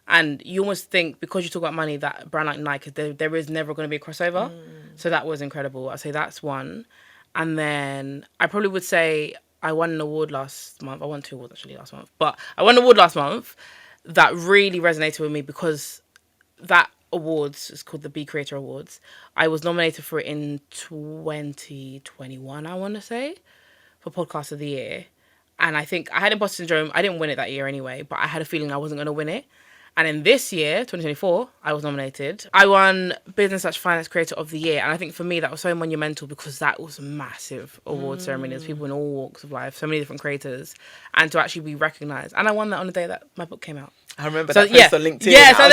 And you almost think, because you talk about money, that a brand like Nike, there is never going to be a crossover. Mm. So that was incredible. I'd say that's one. And then I probably would say I won an award last month. I won 2 awards actually last month. But I won an award last month that really resonated with me, because that awards is called the Be Creator Awards. I was nominated for it in 2021, I want to say, for Podcast of the Year. And I think I had imposter syndrome. I didn't win it that year anyway, but I had a feeling I wasn't going to win it. And in this year, 2024, I was nominated. I won Business/Finance Creator of the Year. And I think for me, that was so monumental, because that was a massive award ceremony. There's people in all walks of life, so many different creators. And to actually be recognised. And I won that on the day that my book came out. I remember that post on LinkedIn. Yeah, so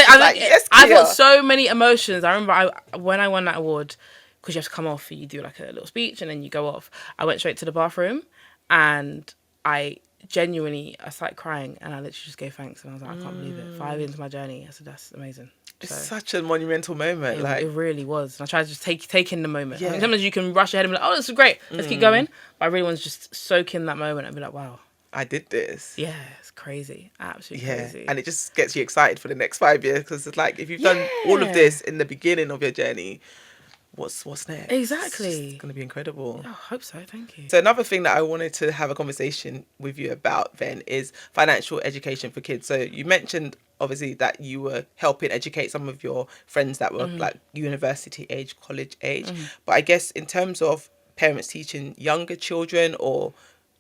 I got so many emotions. I remember when I won that award, because you have to come off, you do like a little speech and then you go off. I went straight to the bathroom and I started crying, and I literally just gave thanks, and I was like, I can't believe it. 5 years into my journey. I said, that's amazing. It's such a monumental moment. It really was. And I tried to just take in the moment. Yeah. I mean, sometimes you can rush ahead and be like, oh, this is great. Let's keep going. But I really want to just soak in that moment and be like, wow. I did this. Yeah, it's crazy. Absolutely crazy. And it just gets you excited for the next 5 years, because it's like, if you've done all of this in the beginning of your journey, what's next? Exactly. It's going to be incredible. Oh, I hope so. Thank you. So another thing that I wanted to have a conversation with you about then is financial education for kids. So you mentioned obviously that you were helping educate some of your friends that were like university age, college age. But I guess in terms of parents teaching younger children, or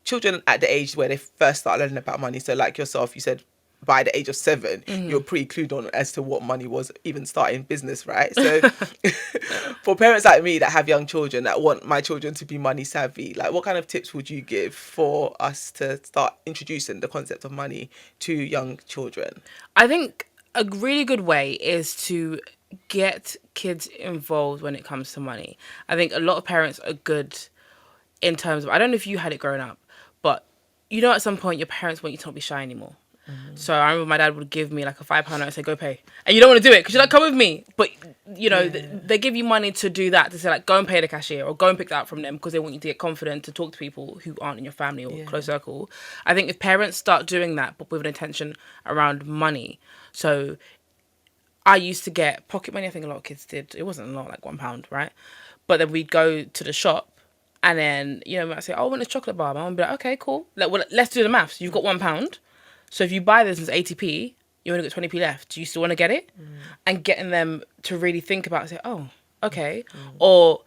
children at the age where they first start learning about money. So like yourself, you said by the age of 7, you're pretty clued on as to what money was, even starting business, right? So for parents like me that have young children that want my children to be money savvy, like what kind of tips would you give for us to start introducing the concept of money to young children? I think a really good way is to get kids involved when it comes to money. I think a lot of parents are good in terms of, I don't know if you had it growing up, but you know, at some point your parents want you to not be shy anymore. So I remember my dad would give me like a £5 note and say, go pay. And you don't want to do it because you're like, come with me. But, you know, they give you money to do that, to say like, go and pay the cashier or go and pick that up from them, because they want you to get confident to talk to people who aren't in your family or close circle. I think if parents start doing that, but with an intention around money. So I used to get pocket money. I think a lot of kids did. It wasn't a lot, like £1, right? But then we'd go to the shop. And then, you know, I'd say, oh, I want a chocolate bar. My mum would be like, okay, cool. Like, well, let's do the maths. You've got £1. So if you buy this as 80p, you only got 20p left. Do you still want to get it? And getting them to really think about it, say, oh, okay. Or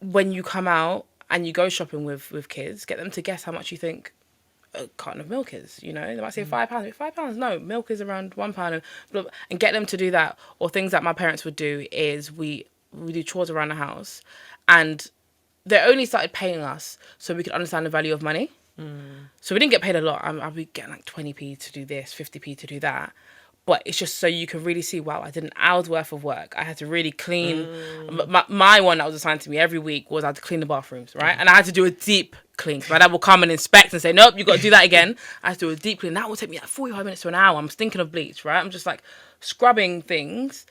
when you come out and you go shopping with kids, get them to guess how much you think a carton of milk is. You know, they might say £5. £5? No, milk is around £1. And get them to do that. Or things that my parents would do is we do chores around the house, and they only started paying us so we could understand the value of money. So we didn't get paid a lot. I'll be getting like 20p to do this, 50p to do that. But it's just so you can really see, wow, I did an hour's worth of work. I had to really clean. My one that was assigned to me every week was I had to clean the bathrooms, right? And I had to do a deep clean. So my dad will come and inspect and say, nope, you've got to do that again. I had to do a deep clean. That will take me like 45 minutes to an hour. I'm stinking of bleach, right? I'm just like scrubbing things.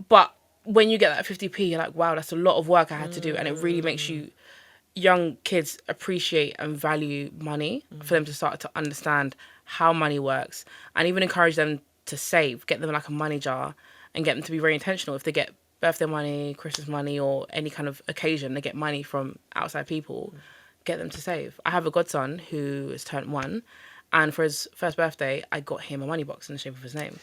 But when you get that 50p, you're like, wow, that's a lot of work I had to do. And it really makes young kids appreciate and value money, for them to start to understand how money works, and even encourage them to save, get them like a money jar, and get them to be very intentional. If they get birthday money, Christmas money, or any kind of occasion, they get money from outside people, get them to save. I have a godson who has turned 1, and for his first birthday, I got him a money box in the shape of his name.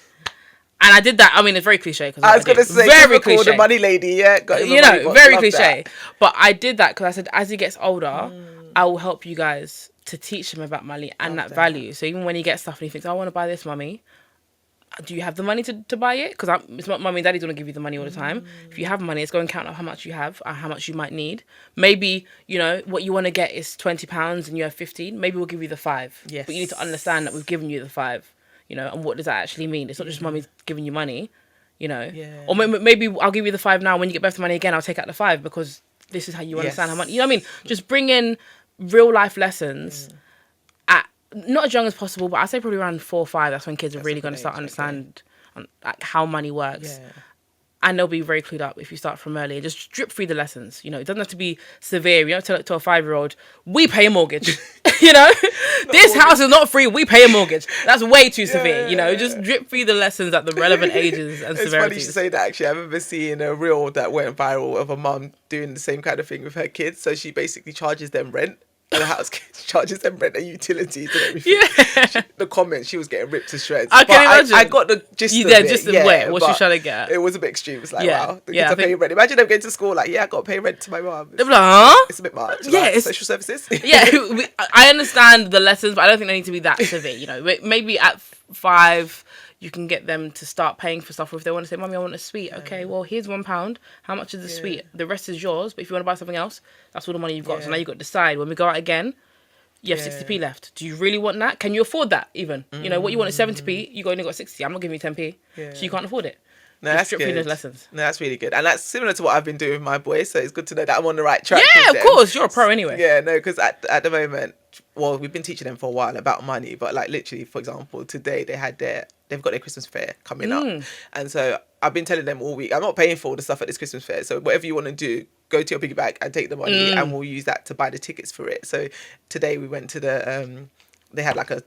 And I did that. I mean, it's very cliche. Cause I was going to say, very cliche. The money lady, yeah. Very cliche. That. But I did that because I said, as he gets older, I will help you guys to teach him about money and that value. So even when he gets stuff and he thinks, I want to buy this, mummy, do you have the money to buy it? Because it's not mummy and daddy's going to give you the money all the time. If you have money, it's going to count up how much you have and how much you might need. Maybe, what you want to get is £20 and you have 15. Maybe we'll give you the 5. Yes. But you need to understand that we've given you the 5. And what does that actually mean? It's not just mummy's giving you money, Or maybe I'll give you the 5 now. When you get back the money again, I'll take out the 5 because this is how you understand how much. You know what I mean? Just bring in real life lessons at not as young as possible, but I say probably around 4 or 5. That's when kids are really going to start understand how money works. Yeah. And they'll be very clued up if you start from early. Just drip through the lessons. It doesn't have to be severe. You don't tell it to a 5-year-old, we pay a mortgage. This house is not free. We pay a mortgage. That's way too severe. Just drip through the lessons at the relevant ages and severities. It's funny you should say that, actually. I remember seeing a reel that went viral of a mum doing the same kind of thing with her kids. So she basically charges them rent. And the house charges them rent and utilities and everything. Yeah. The comments, she was getting ripped to shreds. I can imagine. I got the gist of it. Just the what she's trying to get. It was a bit extreme. It's like, wow, the kids are paying rent. Imagine them going to school like, I got to pay rent to my mum. They're like, huh? It's a bit much. Yeah, like, social services. I understand the lessons, but I don't think they need to be that severe. Maybe at 5, you can get them to start paying for stuff. Or if they want to say, Mummy, I want a sweet. Okay, well, here's £1. How much is the sweet? The rest is yours. But if you want to buy something else, that's all the money you've got. So now you've got to decide. When we go out again, you have 60p left. Do you really want that? Can you afford that even? What you want is 70p. You only got 60. I'm not giving you 10p. So you can't afford it. No, that's good. Those lessons. No, that's really good. And that's similar to what I've been doing with my boys. So it's good to know that I'm on the right track. Yeah, of course. You're a pro anyway. Yeah, no, because at the moment, well, we've been teaching them for a while about money. But like literally, for example, today they've got their Christmas fair coming up. And so I've been telling them all week, I'm not paying for all the stuff at this Christmas fair. So whatever you want to do, go to your piggy bank and take the money and we'll use that to buy the tickets for it. So today we went to they had like a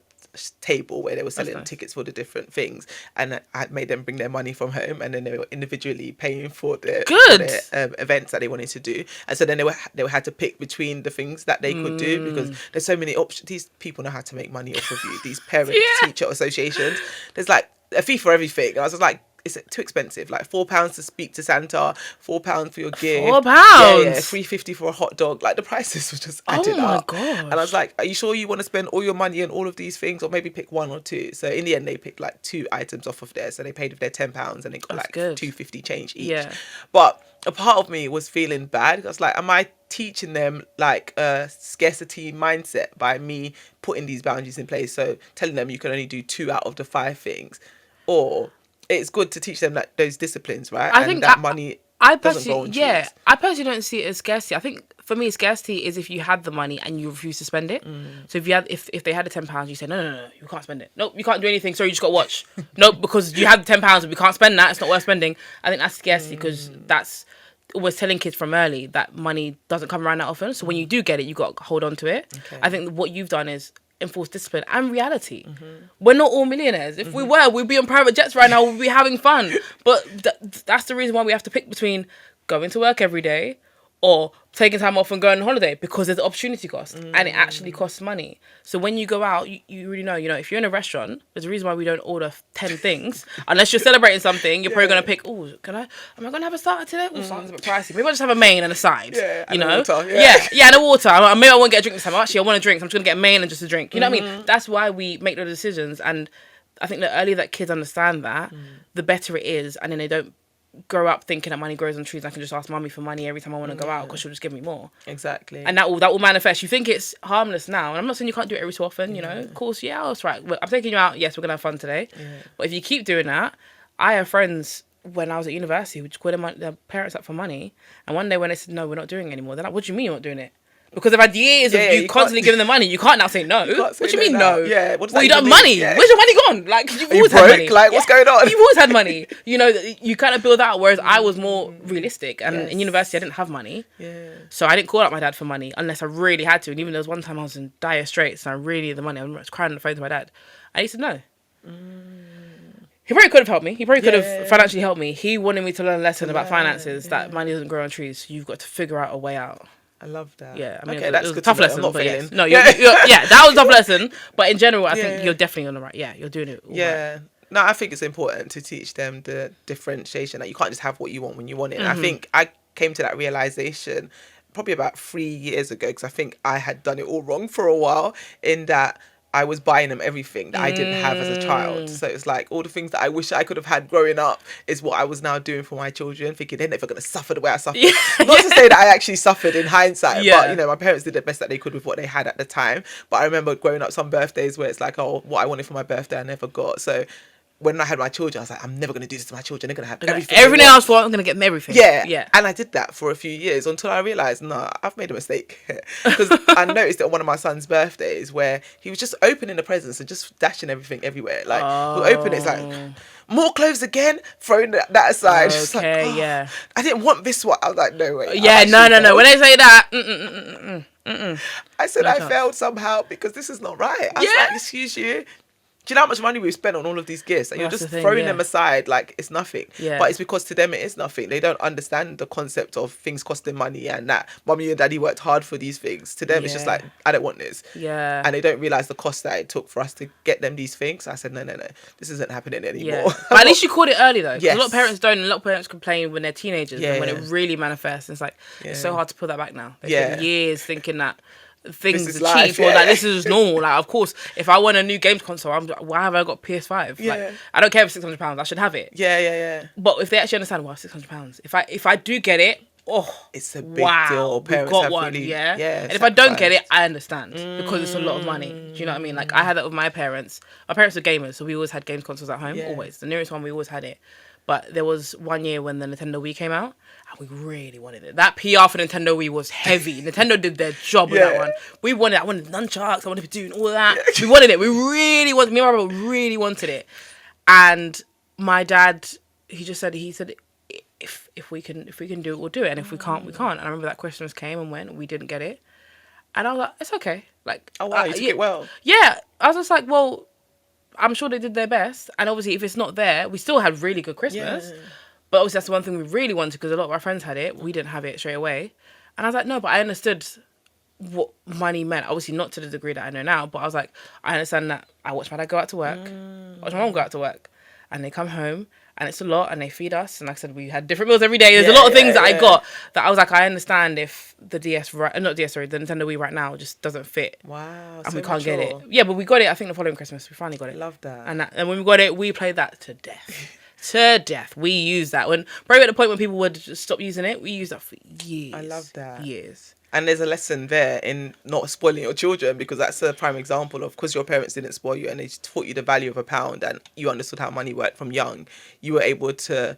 table where they were selling tickets for the different things, and I made them bring their money from home, and then they were individually paying for their events that they wanted to do. And so then they had to pick between the things that they could do, because there's so many options. These people know how to make money off of you, these parent teacher associations. There's like a fee for everything. And I was just like, it's too expensive. Like £4 to speak to Santa, £4 for your gift. £4? Yeah, £3.50 for a hot dog. Like the prices were just added up. Oh my god! And I was like, are you sure you want to spend all your money on all of these things, or maybe pick 1 or 2? So in the end, they picked like 2 items off of there. So they paid with their £10 and they got £2.50 change each. Yeah. But a part of me was feeling bad. I was like, am I teaching them like a scarcity mindset by me putting these boundaries in place? So telling them you can only do 2 out of the 5 things, or it's good to teach them like those disciplines, right? I think that money doesn't go on trees. I personally don't see it as scarcity. I think for me, scarcity is if you had the money and you refuse to spend it. So if they had the £10, you say no, you can't spend it. Nope, you can't do anything. Sorry, you just got to watch. Nope, because you have the £10 and we can't spend that. It's not worth spending. I think that's scarcity, because that's always telling kids from early that money doesn't come around that often. So when you do get it, you got to hold on to it. Okay. I think what you've done is enforce discipline and reality. We're not all millionaires. If we were, we'd be on private jets right now. We'd be having fun. But that's the reason why we have to pick between going to work every day or taking time off and going on holiday, because there's the opportunity cost and it actually costs money. So when you go out, you really know, if you're in a restaurant, there's a reason why we don't order 10 things. Unless you're celebrating something, you're probably going to pick, am I going to have a starter today? Starter's a bit pricey. Maybe I'll just have a main and a side. And a water. And a water. Maybe I won't get a drink this time. Actually, I want a drink. So I'm just going to get a main and just a drink. You know what I mean? That's why we make the decisions. And I think the earlier that kids understand that, the better it is. And then they don't grow up thinking that money grows on trees. I can just ask mummy for money every time I want to go out because she'll just give me more. Exactly. And that will manifest. You think it's harmless now, and I'm not saying you can't do it every so often. Of course, that's right. I'm taking you out. Yes, we're gonna have fun today. But if you keep doing that, I have friends when I was at university which called their parents up for money, and one day when they said no, we're not doing it anymore, they're like, what do you mean you're not doing it? Because they've had years of you constantly giving them money. You can't now say no. What do you mean no? Yeah. Well, you don't have money. Yeah. Where's your money gone? Like, you've always had money. Like, what's going on? You've always had money. You kind of build that out, whereas I was more realistic. And in university, I didn't have money. Yeah. So I didn't call up my dad for money unless I really had to. And even there was one time I was in dire straits and I really needed the money. I was crying on the phone to my dad. And he said no. He probably could have helped me. He probably could have financially helped me. He wanted me to learn a lesson about finances, that money doesn't grow on trees. So you've got to figure out a way out. I love that. Yeah, I mean, okay, it that's was good a tough to know. lesson. I'm not but failing. Yes. No, that was a tough lesson. But in general, I think you're definitely on the right. Yeah, you're doing it. Yeah. No, I think it's important to teach them the differentiation. That you can't just have what you want when you want it. And I think I came to that realization probably about 3 years ago, because I think I had done it all wrong for a while, in that I was buying them everything that I didn't have as a child. So it's like all the things that I wish I could have had growing up is what I was now doing for my children, thinking they're never going to suffer the way I suffered. Yeah. Not to say that I actually suffered in hindsight, Yeah. but, you know, my parents did the best that they could with what they had at the time. But I remember growing up some birthdays where it's like, oh, what I wanted for my birthday I never got. So when I had my children, I was like, I'm never going to do this to my children. They're going to have everything. Everything else, I'm going to get them everything. Yeah. Yeah. And I did that for a few years until I realised, no, I've made a mistake. Because I noticed at one of my son's birthdays where he was just opening the presents and just dashing everything everywhere. Like, he'll open it, it's like, more clothes again, throwing that aside. Okay, Just like, oh, yeah. I didn't want this one. I was like, no way. Yeah, no. When they say that, I said No I chance. failed somehow because this is not right. I was Yeah. like, excuse you. Do you know how much money we've spent on all of these gifts? And you're That's just the thing, throwing yeah. them aside like it's nothing. Yeah. But it's because to them it is nothing. They don't understand the concept of things costing money and that mummy and daddy worked hard for these things. To them, it's just Yeah. like, I don't want this. Yeah. And they don't realise the cost that it took for us to get them these things. I said, no. This isn't happening anymore. Yeah. But at least you caught it early though. 'Cause Yes. a lot of parents don't, and a lot of parents complain when they're teenagers and when Yeah. it really manifests. It's like, it's so Yeah. hard to pull that back now. They Yeah. spend years thinking that things This is are life, cheap or yeah. that this is normal. Like, of course, if I want a new games console, why have I got PS5? Yeah. Like, I don't care if it's £600. I should have it. Yeah. But if they actually understand, well, £600. If I do get it, It's a big wow, deal. we've Parents got have one, really, yeah. yeah. And if I don't get it, sacrificed. I understand because it's a lot of money. Do you know what I mean? Like I had that with my parents. My parents were gamers, so we always had games consoles at home. Yeah. Always, the nearest one we always had it. But there was one year when the Nintendo Wii came out, and we really wanted it. That PR for Nintendo Wii was heavy. Nintendo did their job with that Yeah. one. We wanted it. I wanted nunchucks. I wanted to do all that. We wanted it. We really wanted. Me and my brother really wanted it. And my dad, he said, if we can do it, we'll do it. And if we can't, we can't. And I remember that Christmas came and went. We didn't get it. And I was like, it's okay. Like, Oh, wow, you took it well. Yeah. I was just like, well, I'm sure they did their best. And obviously, if it's not there, we still had really good Christmas. Yeah. But obviously, that's the one thing we really wanted because a lot of our friends had it. We didn't have it straight away. And I was like, no, but I understood what money meant. Obviously, not to the degree that I know now. But I was like, I understand that I watch my dad go out to work. I watch my mom go out to work. And they come home. And it's a lot. And they feed us. And like I said, we had different meals every day. There's a lot of things that I got that I was like, I understand if the the Nintendo Wii right now just doesn't fit. Wow. And so we can't get it. mature. Yeah, but we got it, I think, the following Christmas. We finally got it. Love that. And when we got it, we played that to death. To death. We used that. Probably at the point when people would just stop using it, we used that for years. I love that. Years. And there's a lesson there in not spoiling your children, because that's a prime example of, because your parents didn't spoil you and they taught you the value of a pound and you understood how money worked from young, you were able to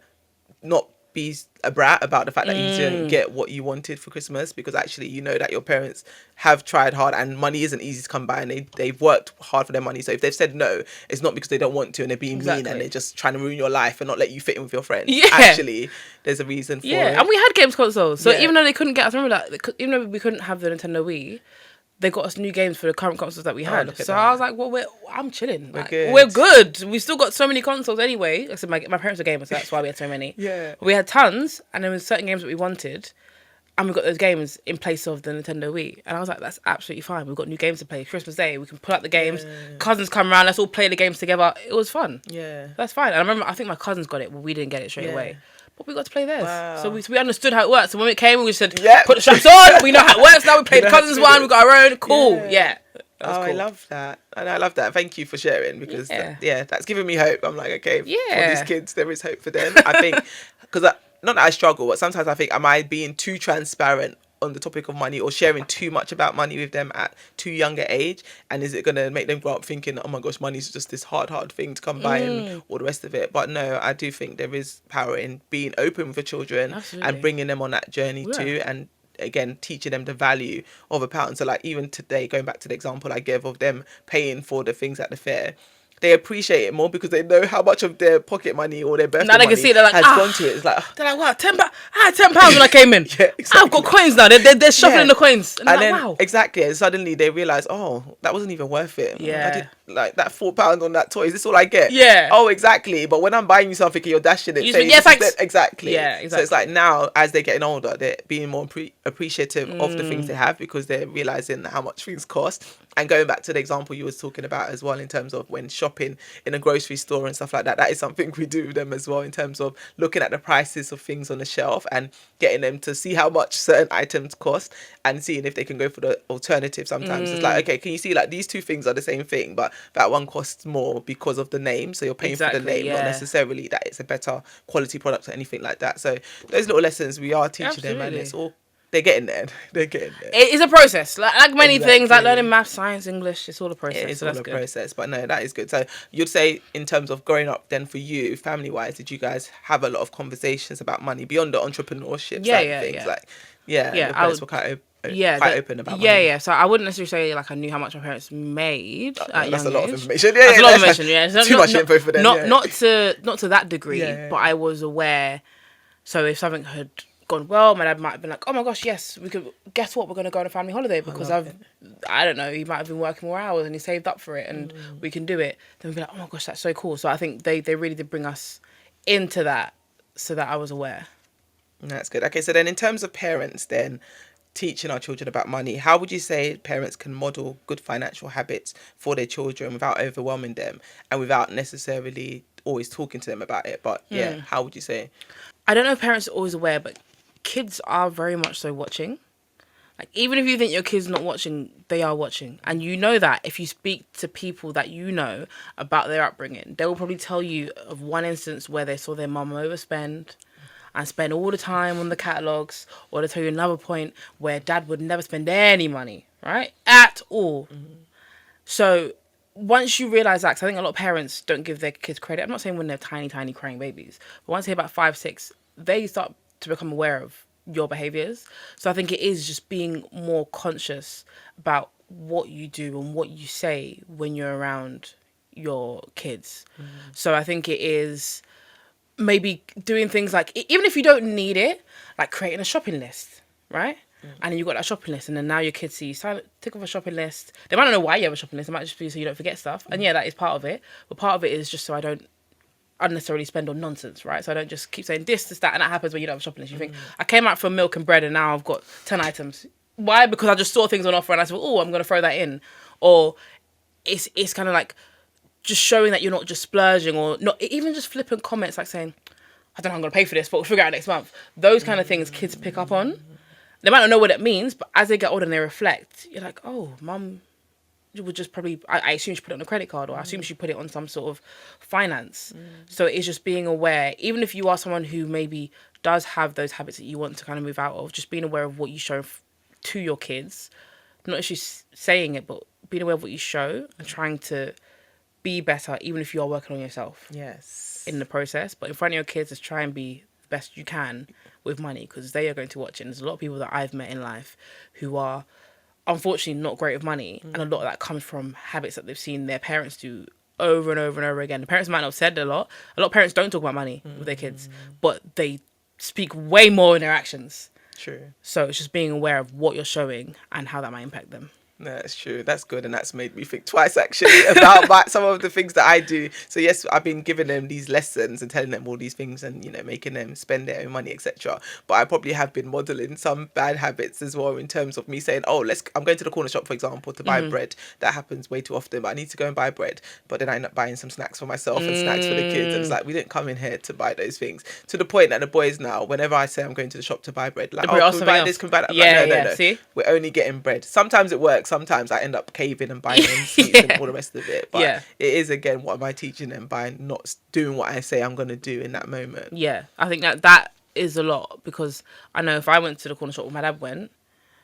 not be a brat about the fact that you didn't get what you wanted for Christmas, because actually you know that your parents have tried hard and money isn't easy to come by, and they've worked hard for their money. So if they've said no, it's not because they don't want to and they're being mean and they're just trying to ruin your life and not let you fit in with your friends. Yeah. Actually, there's a reason for it. Yeah, and we had games consoles. So Yeah. even though they couldn't get us, remember that, even though we couldn't have the Nintendo Wii, they got us new games for the current consoles that we had. look at So that. I was like, well, I'm chilling. We're Like, good. We're good. We still got so many consoles anyway. Like I said, my parents were gamers, so that's why we had so many. Yeah. We had tons, and there was certain games that we wanted, and we got those games in place of the Nintendo Wii. And I was like, that's absolutely fine. We've got new games to play. Christmas Day, we can pull out the games. Cousins come around, let's all play the games together. It was fun. Yeah. That's fine. And I remember, I think my cousins got it, but we didn't get it straight Yeah. away. But we got to play theirs. Wow. So we understood how it works. So when it came, we said, Yep. put the straps on. We know how it works now. We played the know how to cousins do one. it. We got our own. Cool. Yeah. Yeah. That was Oh, I cool. love that. And I love that. Thank you for sharing, because Yeah. that's given me hope. I'm like, okay, for Yeah. these kids, there is hope for them. I think, because not that I struggle, but sometimes I think, am I being too transparent on the topic of money or sharing too much about money with them at too younger age? And is it going to make them grow up thinking, oh my gosh, money's just this hard thing to come by and all the rest of it? But no, I do think there is power in being open with the children Absolutely. and bringing them on that journey too. And again, teaching them the value of a pound. So like even today, going back to the example I gave of them paying for the things at the fair, they appreciate it more because they know how much of their pocket money or their birthday Now they money can see it, they're like, has ah. gone to it. It's like, They're like, wow, £10. I had £10 when I came in. Yeah, exactly. I've got coins now. They're shuffling the coins. And, and like, then wow. exactly, and suddenly they realise, oh, that wasn't even worth it. Yeah. I did like that £4 on that toy. Is this all I get? Yeah. Oh, exactly. But when I'm buying you something and you're dashing it, You saying, say, "Yeah, this is thanks." exactly. Yeah, So exactly. it's like now, as they're getting older, they're being more appreciative of the things they have, because they're realising how much things cost. And going back to the example you was talking about as well, in terms of when shopping in a grocery store and stuff like that, that is something we do with them as well, in terms of looking at the prices of things on the shelf and getting them to see how much certain items cost and seeing if they can go for the alternative. Sometimes it's like, okay, can you see like these two things are the same thing, but that one costs more because of the name, so you're paying for the name, not necessarily that it's a better quality product or anything like that. So those little lessons we are teaching them, and it's all, they're getting there. They're getting there. It is a process, like many things, like learning math, science, English. It's all a process. It's all a process, but no, that is good. So you'd say, in terms of growing up, then for you, family-wise, did you guys have a lot of conversations about money beyond the entrepreneurship side of things? Like, your parents were quite open about money. Yeah. So I wouldn't necessarily say like I knew how much my parents made. That's a lot of information. That's a lot of information. Yeah, too much info for them. Not to that degree, but I was aware. So if something had gone well, my dad might have been like, oh my gosh, yes, we could, guess what, we're going to go on a family holiday because I don't know, he might have been working more hours and he saved up for it and we can do it. Then we'd be like, oh my gosh, that's so cool. So I think they really did bring us into that so that I was aware. That's good. Okay, so then in terms of parents then teaching our children about money, how would you say parents can model good financial habits for their children without overwhelming them and without necessarily always talking to them about it? But how would you say? I don't know if parents are always aware, but kids are very much so watching. Like, even if you think your kid's not watching, they are watching. And you know that if you speak to people that you know about their upbringing, they will probably tell you of one instance where they saw their mum overspend and spend all the time on the catalogues, or they'll tell you another point where dad would never spend any money, right? At all. So once you realise that, 'cause I think a lot of parents don't give their kids credit. I'm not saying when they're tiny, tiny crying babies, but once they're about 5, 6, they start to become aware of your behaviours. So I think it is just being more conscious about what you do and what you say when you're around your kids. So I think it is maybe doing things like, even if you don't need it, like creating a shopping list, right? And you've got that shopping list, and then now your kids see you tick off a shopping list. They might not know why you have a shopping list. It might just be so you don't forget stuff. And yeah, that is part of it. But part of it is just so I don't unnecessarily spend on nonsense, right? So I don't just keep saying this, that, and that happens when you don't have a shopping list. You think, I came out for milk and bread and now I've got 10 items. Why? Because I just saw things on offer and I said, oh, I'm going to throw that in. Or it's kind of like just showing that you're not just splurging, or not even just flipping comments like saying, I don't know how I'm going to pay for this, but we'll figure it out next month. Those kind of things kids pick up on. They might not know what it means, but as they get older and they reflect, you're like, oh, mum would just probably, I assume she put it on a credit card, or I assume she put it on some sort of finance. So it's just being aware, even if you are someone who maybe does have those habits that you want to kind of move out of, just being aware of what you show to your kids, not actually saying it, but being aware of what you show and trying to be better, even if you are working on yourself. Yes. In the process, but in front of your kids, just try and be the best you can with money, because they are going to watch it. And there's a lot of people that I've met in life who are unfortunately not great with money, and a lot of that comes from habits that they've seen their parents do over and over and over again. The parents might not have said a lot of parents don't talk about money with their kids, but they speak way more in their actions. True. So it's just being aware of what you're showing and how that might impact them. No, that's true. That's good. And that's made me think twice, actually, about some of the things that I do. So, yes, I've been giving them these lessons and telling them all these things and, making them spend their own money, etc. But I probably have been modelling some bad habits as well, in terms of me saying, oh, I'm going to the corner shop, for example, to buy bread. That happens way too often, but I need to go and buy bread. But then I end up buying some snacks for myself and snacks for the kids. And it's like, we didn't come in here to buy those things. To the point that the boys now, whenever I say I'm going to the shop to buy bread, like, can we buy this, can we buy that? Yeah, like, no. See? We're only getting bread. Sometimes it works. Sometimes I end up caving and buying them sweets and all the rest of it. But it is, again, what am I teaching them by not doing what I say I'm going to do in that moment? Yeah, I think that is a lot, because I know if I went to the corner shop where my dad went,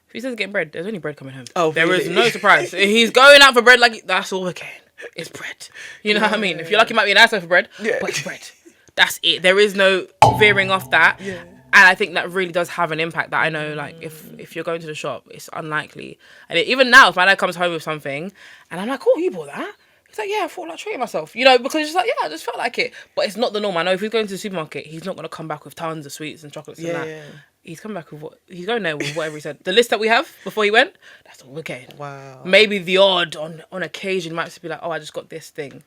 if he says getting bread, there's only bread coming home. Oh, there really? is no surprise. He's going out for bread, like, that's all we're getting. It's bread. You know what I mean? If you're lucky, it might be a nice loaf of bread, but it's bread. That's it. There is no veering off that. Yeah. And I think that really does have an impact, that I know, like, if you're going to the shop, it's unlikely. And even now, if my dad comes home with something, and I'm like, oh, you bought that? He's like, yeah, I thought I'd treat myself. Because it's just like, yeah, I just felt like it. But it's not the norm. I know if he's going to the supermarket, he's not going to come back with tons of sweets and chocolates and that. Yeah. He's come back with he's going there with whatever he said. The list that we have before he went, that's all we're getting. Wow. Maybe the odd, on occasion, might just be like, oh, I just got this thing.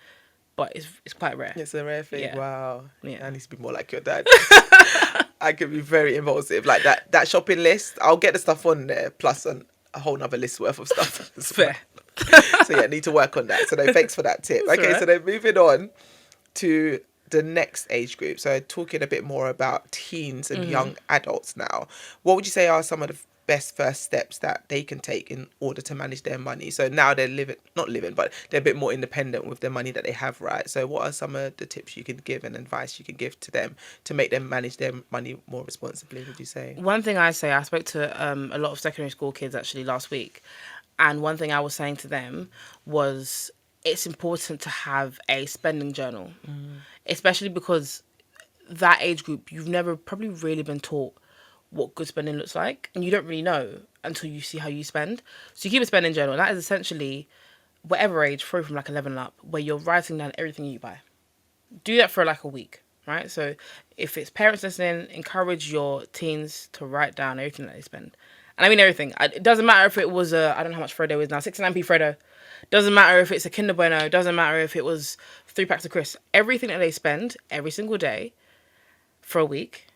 But it's quite rare. It's a rare thing. Yeah. Wow. Yeah. I need to be more like your dad. I can be very impulsive. Like that shopping list, I'll get the stuff on there, plus a whole nother list worth of stuff. Fair. So yeah, need to work on that. So no, thanks for that tip. That's Okay, all so right. then moving on to the next age group. So talking a bit more about teens and young adults now. What would you say are some of the best first steps that they can take in order to manage their money? So now they're not living, but they're a bit more independent with the money that they have, right? So what are some of the tips you can give and advice you can give to them to make them manage their money more responsibly, would you say? One thing I say, I spoke to a lot of secondary school kids actually last week, and one thing I was saying to them was it's important to have a spending journal, especially because that age group, you've never probably really been taught what good spending looks like, and you don't really know until you see how you spend. So you keep a spending journal, and that is essentially whatever age, through from like 11 up, where you're writing down everything you buy. Do that for like a week, right? So if it's parents listening, encourage your teens to write down everything that they spend. And I mean everything. It doesn't matter if it was I don't know how much Frodo is now, 69p Frodo. Doesn't matter if it's a Kinder Bueno. Doesn't matter if it was 3 packs of crisps. Everything that they spend every single day for a week.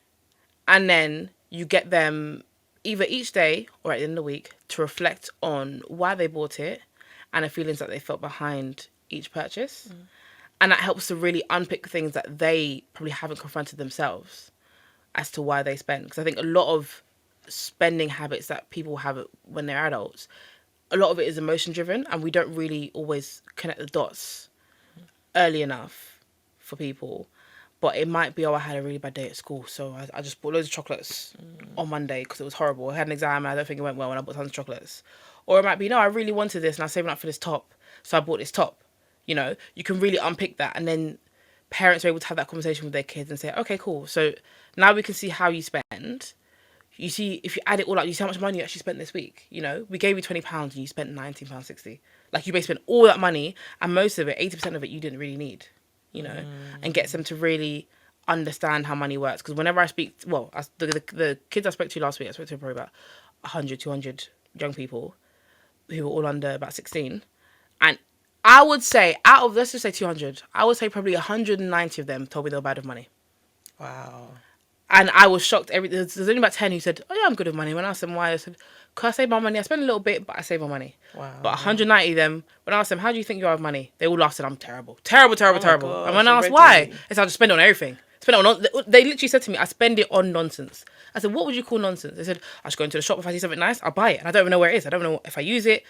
And then you get them either each day or at the end of the week to reflect on why they bought it and the feelings that they felt behind each purchase. And that helps to really unpick things that they probably haven't confronted themselves as to why they spend. Because I think a lot of spending habits that people have when they're adults, a lot of it is emotion driven, and we don't really always connect the dots early enough for people. But it might be, I had a really bad day at school, so I just bought loads of chocolates on Monday because it was horrible. I had an exam and I don't think it went well and I bought tons of chocolates. Or it might be, no, I really wanted this and I was saving up for this top, so I bought this top. You know, you can really unpick that, and then parents are able to have that conversation with their kids and say, okay, cool. So now we can see how you spend. You see, if you add it all up, you see how much money you actually spent this week. You know, we gave you £20 and you spent £19.60. Like, you basically spent all that money, and most of it, 80% of it, you didn't really need. You know, and gets them to really understand how money works. Because whenever I speak, the kids I spoke to last week, I spoke to probably about 100, 200 young people who were all under about 16. And I would say, out of, let's just say 200, I would say probably 190 of them told me they were bad with money. Wow. And I was shocked. There's only about 10 who said, oh yeah, I'm good with money. When I asked them why, I said, because I save my money. I spend a little bit, but I save my money. Wow. But 190 of them, when I asked them, how do you think you are with money? They all laughed and said, I'm terrible. Terrible. Gosh, And when I asked why, they said, I just spend it on everything. They literally said to me, I spend it on nonsense. I said, what would you call nonsense? They said, I just go into the shop. If I see something nice, I'll buy it. And I don't even know where it is. I don't know if I use it.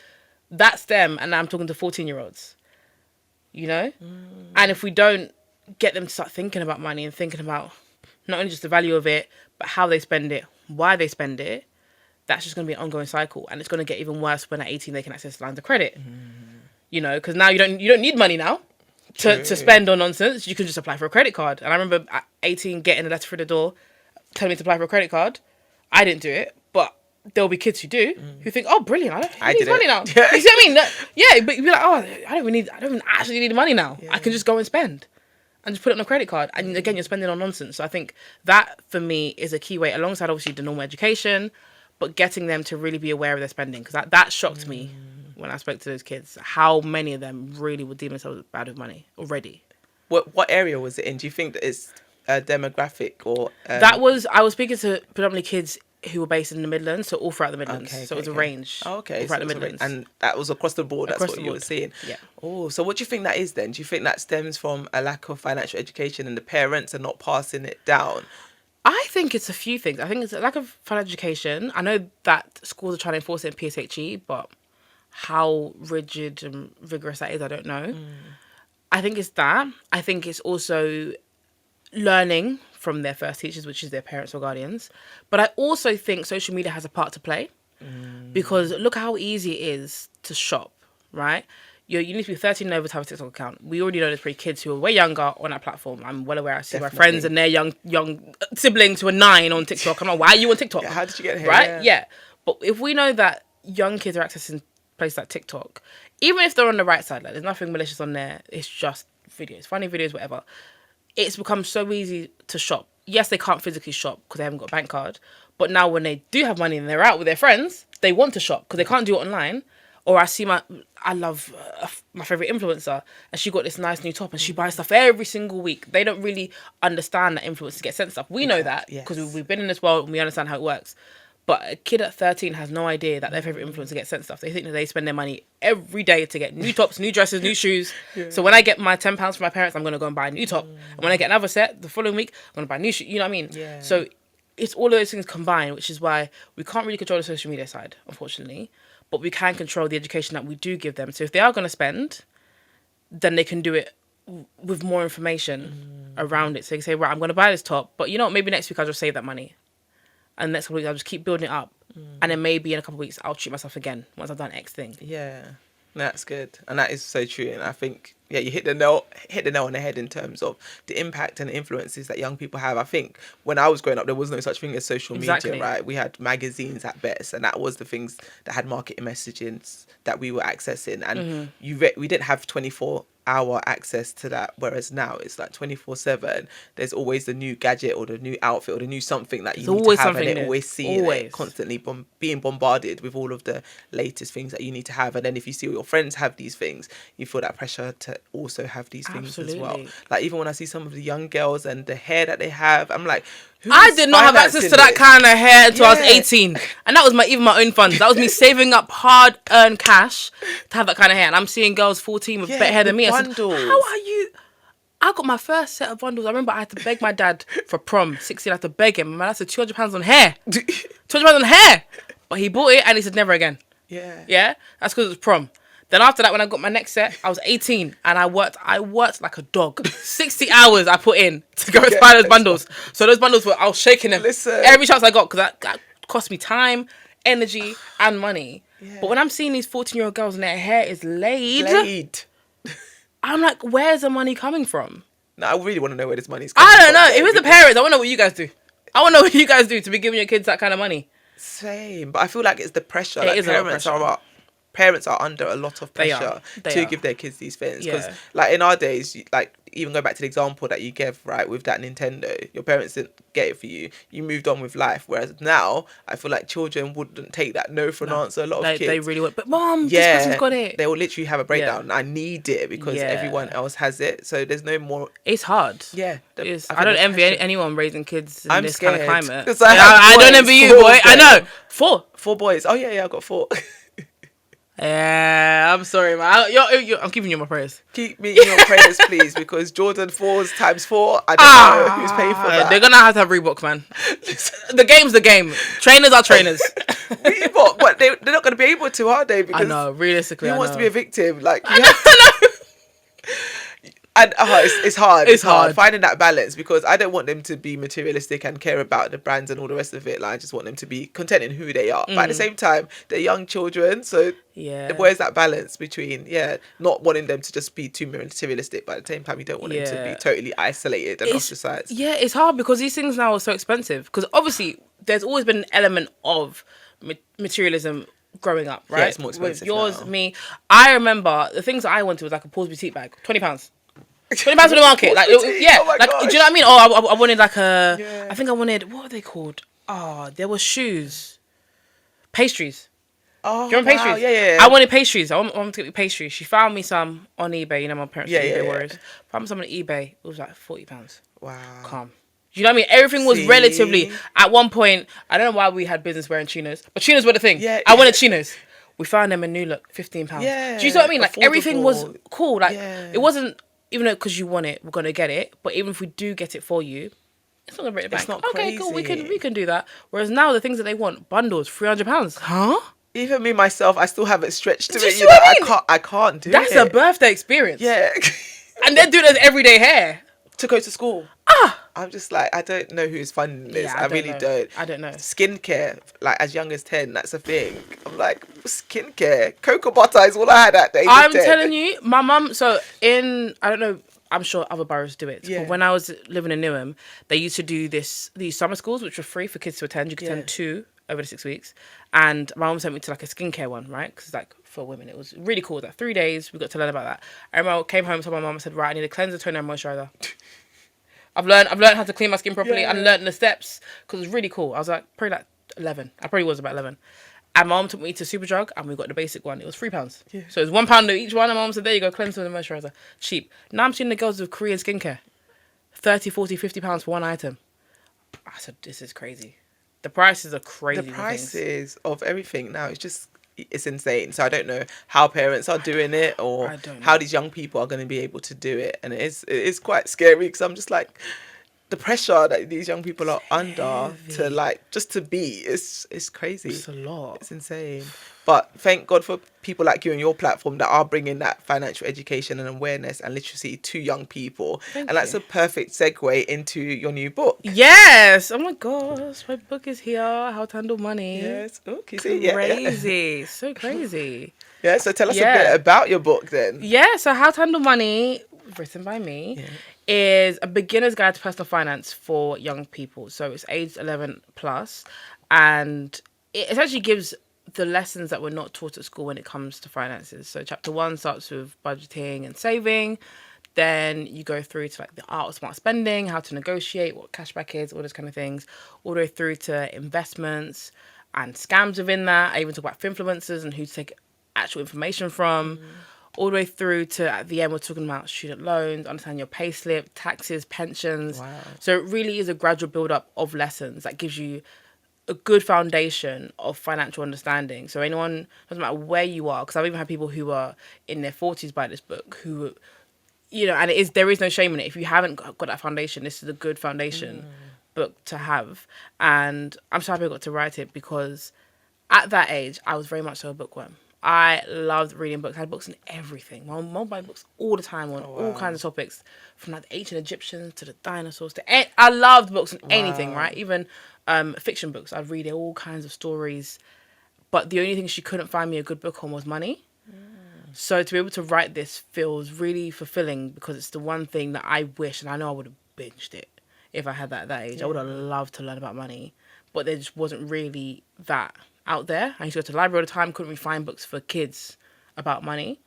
That's them. And I'm talking to 14-year-olds. You know? And if we don't get them to start thinking about money and thinking about not only just the value of it, but how they spend it, why they spend it, that's just going to be an ongoing cycle. And it's going to get even worse when at 18 they can access lines of credit. You know, because now you don't need money now to spend on nonsense. You can just apply for a credit card. And I remember at 18 getting a letter through the door telling me to apply for a credit card. I didn't do it, but there'll be kids who do, who think, oh, brilliant, I need money now. You see what I mean? Yeah, but you'd be like, oh, I don't even actually need money now. Yeah. I can just go and spend and just put it on a credit card. And again, you're spending on nonsense. So I think that, for me, is a key way, alongside obviously the normal education, but getting them to really be aware of their spending. Because that shocked me when I spoke to those kids, how many of them really would deem themselves bad with money already. What area was it in? Do you think that it's a demographic or... I was speaking to predominantly kids who were based in the Midlands, so all throughout the Midlands. Okay, so it was a range. Oh, okay. Throughout So the Midlands. And that was across the board. That's what you were seeing. Yeah. Oh, so what do you think that is then? Do you think that stems from a lack of financial education and the parents are not passing it down? I think it's a few things. I think it's a lack of financial education. I know that schools are trying to enforce it in PSHE, but how rigid and vigorous that is, I don't know. I think it's that. I think it's also learning from their first teachers, which is their parents or guardians. But I also think social media has a part to play, because look how easy it is to shop, right? You need to be 13 and over to have a TikTok account. We already know there's pretty kids who are way younger on that platform. I'm well aware. I see my friends and their young siblings who are 9 on TikTok. I'm like, why are you on TikTok? Yeah, how did you get here? Right? Yeah. But if we know that young kids are accessing places like TikTok, even if they're on the right side, like there's nothing malicious on there, it's just videos, funny videos, whatever. It's become so easy to shop. Yes, they can't physically shop because they haven't got a bank card. But now when they do have money and they're out with their friends, they want to shop because they can't do it online. Or I love my favourite influencer, and she got this nice new top and she buys stuff every single week. They don't really understand that influencers get sent stuff. We know that because we've been in this world and we understand how it works. But a kid at 13 has no idea that their favourite influencer gets sent stuff. They think that they spend their money every day to get new tops, new dresses, new shoes. Yeah. So when I get my £10 from my parents, I'm going to go and buy a new top. And when I get another set the following week, I'm going to buy new shoes. You know what I mean? Yeah. So it's all of those things combined, which is why we can't really control the social media side, unfortunately. But we can control the education that we do give them. So if they are going to spend, then they can do it with more information around it. So you can say, right, I'm going to buy this top. But you know what? Maybe next week I'll just save that money. And next couple of weeks, I'll just keep building it up. And then maybe in a couple of weeks, I'll treat myself again once I've done X thing. Yeah, that's good. And that is so true. And I think, yeah, you hit the nail on the head in terms of the impact and influences that young people have. I think when I was growing up, there was no such thing as social media, right? We had magazines at best, and that was the things that had marketing messages that we were accessing. And we didn't have 24-hour access to that, whereas now it's like 24/7. There's always the new gadget or the new outfit or the new something that you need to have, and it always seeing it, constantly being bombarded with all of the latest things that you need to have. And then if you see your friends have these things, you feel that pressure to also have these things as well. Like even when I see some of the young girls and the hair that they have, I'm like, I did not have access to that kind of hair until I was 18. And that was even my own funds. That was me saving up hard-earned cash to have that kind of hair. And I'm seeing girls 14 with better hair than me. I said, how are you? I got my first set of bundles. I remember I had to beg my dad for prom. 16, I had to beg him. My dad said, £200 on hair. £200 on hair. But he bought it and he said, never again. Yeah? That's because it was prom. Then after that, when I got my next set, I was 18 and I worked like a dog. 60 hours I put in to go and buy those bundles. So those bundles I was shaking them every chance I got, because that cost me time, energy and money. Yeah. But when I'm seeing these 14-year-old girls and their hair is laid. I'm like, where's the money coming from? No, I really want to know where this money's coming from. I don't know. If it's the parents, I want to know what you guys do. I want to know what you guys do to be giving your kids that kind of money. Same. But I feel like it's the pressure. It is parents are under a lot of pressure to give their kids these things, because like in our days, like even go back to the example that you gave, right, with that Nintendo, your parents didn't get it for you, you moved on with life, whereas now I feel like children wouldn't take that no for an answer. A lot of kids, they really would, but mom, this person's got it. They will literally have a breakdown. I need it because everyone else has it, so there's no more. It's hard. I don't envy anyone raising kids in this kind of climate. I don't envy you, boy. I know. Four boys. Oh yeah, I got 4. Yeah, I'm sorry, man. I'm giving you my prayers. Keep me in your prayers, please, because Jordan 4s times 4. I don't know who's paying for that. They're gonna have to have Reeboks, man. The game's the game. Trainers are trainers. Reebok, but they're not gonna be able to, are they? Because I know. Realistically, who wants to be a victim? Like, you have to. And it's hard. It's hard finding that balance, because I don't want them to be materialistic and care about the brands and all the rest of it. Like, I just want them to be content in who they are. But at the same time, they're young children, so where's that balance between not wanting them to just be too materialistic, but at the same time you don't want them to be totally isolated and ostracized. Yeah, it's hard because these things now are so expensive. Because obviously there's always been an element of materialism growing up, right? Yeah, it's more expensive. With yours, me. I remember the things that I wanted was like a Paul's boutique bag, £20. £20 for the market, like oh my like gosh. do you know what I mean? Oh, I wanted like I think I wanted, what are they called? Oh, there were shoes, pastries. Oh, do you want pastries? Yeah. I wanted pastries. I wanted to get pastries. She found me some on eBay. You know, my parents are eBay warriors. Found me some on eBay. It was like £40. Wow. Calm. You know what I mean? Everything was relatively. At one point, I don't know why we had business wearing chinos, but chinos were the thing. I wanted chinos. We found them in New Look, £15. Yeah. Do you know what I mean? Like everything was cool. Like it wasn't. Even though because you want it, we're gonna get it. But even if we do get it for you, it's not gonna break the bank. It's not okay, crazy. Cool. We can do that. Whereas now the things that they want, bundles, £300. Huh? Even me myself, I still haven't stretched to it. You know what I can't do it. That's a birthday experience. Yeah. And they're doing this everyday hair to go to school. I'm just like, I don't know who's funding this. I really don't. I don't know. Skincare, like as young as 10, that's a thing. I'm like, skincare, cocoa butter is all I had at the age I'm of 10. telling you, my mum. So I don't know. I'm sure other boroughs do it. But when I was living in Newham, they used to do these summer schools, which were free for kids to attend. You could attend 2 over the 6 weeks. And my mum sent me to like a skincare one, right? Because like for women, it was really cool. Like 3 days, we got to learn about that. I remember I came home, told my mum, I said, right, I need a cleanser, toner, and moisturizer. I've learned how to clean my skin properly and learned the steps because it was really cool. I was like probably like 11. I probably was about 11. And my mum took me to Superdrug and we got the basic one. It was £3. Yeah. So it was £1 each one. And my mum said, there you go, cleanser and moisturizer. Cheap. Now I'm seeing the girls with Korean skincare. 30, 40, £50 for one item. I said, this is crazy. The prices are crazy. The prices of everything now, it's insane. So I don't know how parents are doing it, or how these young people are going to be able to do it. And it is quite scary, because I'm just like, the pressure that these young people are under to like just to be, it's crazy. It's a lot. It's insane. But thank God for people like you and your platform that are bringing that financial education and awareness and literacy to young people. And that's a perfect segue into your new book. Yes. Oh my gosh, my book is here. How to Handle Money. Yes. Okay. Crazy. So crazy. Yeah. So tell us a bit about your book then. Yeah. So How to Handle Money, written by me, is a beginner's guide to personal finance for young people. So it's age 11 plus, and it essentially gives the lessons that we're not taught at school when it comes to finances. So chapter 1 starts with budgeting and saving. Then you go through to like the art of smart spending, how to negotiate, what cashback is, all those kind of things, all the way through to investments and scams within that. I even talk about influencers and who to take actual information from. All the way through to, at the end, we're talking about student loans, understanding your pay slip, taxes, pensions. Wow. So it really is a gradual build-up of lessons that gives you a good foundation of financial understanding. So anyone, doesn't matter where you are, because I've even had people who are in their 40s buy this book, who, you know, and there is no shame in it. If you haven't got that foundation, this is a good foundation book to have. And I'm so happy I got to write it, because at that age, I was very much so a bookworm. I loved reading books. I had books on everything. My mom buying books all the time on all kinds of topics, from like the ancient Egyptians to the dinosaurs. I loved books on anything, right? Even fiction books. I'd read all kinds of stories. But the only thing she couldn't find me a good book on was money. So to be able to write this feels really fulfilling, because it's the one thing that I wish, and I know I would have binged it if I had that at that age. I would have loved to learn about money. But there just wasn't really that out there. I used to go to the library all the time, couldn't really find books for kids about money.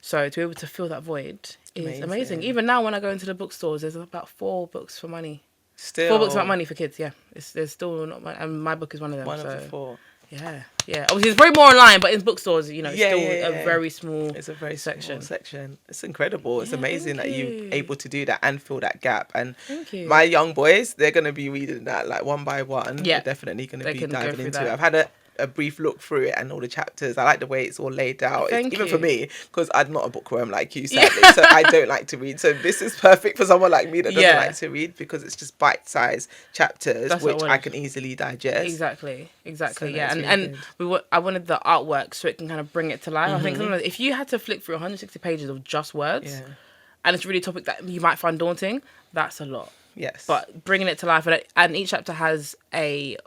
So to be able to fill that void is amazing. Even now when I go into the bookstores, there's about 4 books for money. Still 4 books about money for kids, yeah. There's still not money, and my book is one of them. One of the 4. Yeah. Obviously, it's very more online, but in bookstores, you know, it's still a very small It's a very section. small section. It's incredible. It's amazing that you're able to do that and fill that gap. And Thank you. my young boys, they're going to be reading that like one by one. Yeah. They're definitely going to be can go diving through into that. it. I've had a brief look through it and all the chapters. I like the way it's all laid out. Thank Even you. for me, because I'm not a bookworm like you, sadly. So I don't like to read. So this is perfect for someone like me that doesn't like to read, because it's just bite-sized chapters. That's which I can easily digest. Exactly. So Yeah, really and I wanted the artwork so it can kind of bring it to life. I think sometimes if you had to flick through 160 pages of just words, and it's really a topic that you might find daunting, that's a lot. Yes. But bringing it to life, and each chapter has a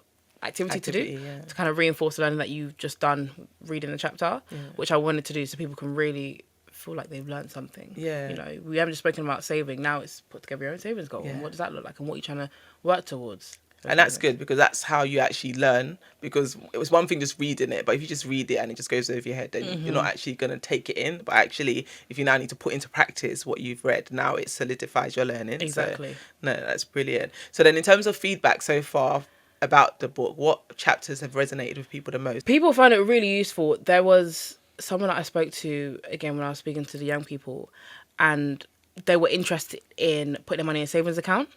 activity to do to kind of reinforce the learning that you've just done reading the chapter, which I wanted to do so people can really feel like they've learned something. You know, we haven't just spoken about saving. Now it's put together your own savings goal. And what does that look like, and what you're trying to work towards. And that's good, because that's how you actually learn. Because it was one thing just reading it, but if you just read it and it just goes over your head, then you're not actually going to take it in. But actually, if you now need to put into practice what you've read, now it solidifies your learning. Exactly. So, no, that's brilliant. So then in terms of feedback so far about the book, what chapters have resonated with people the most? People find it really useful. There was someone that I spoke to, again, when I was speaking to the young people, and they were interested in putting their money in a savings account.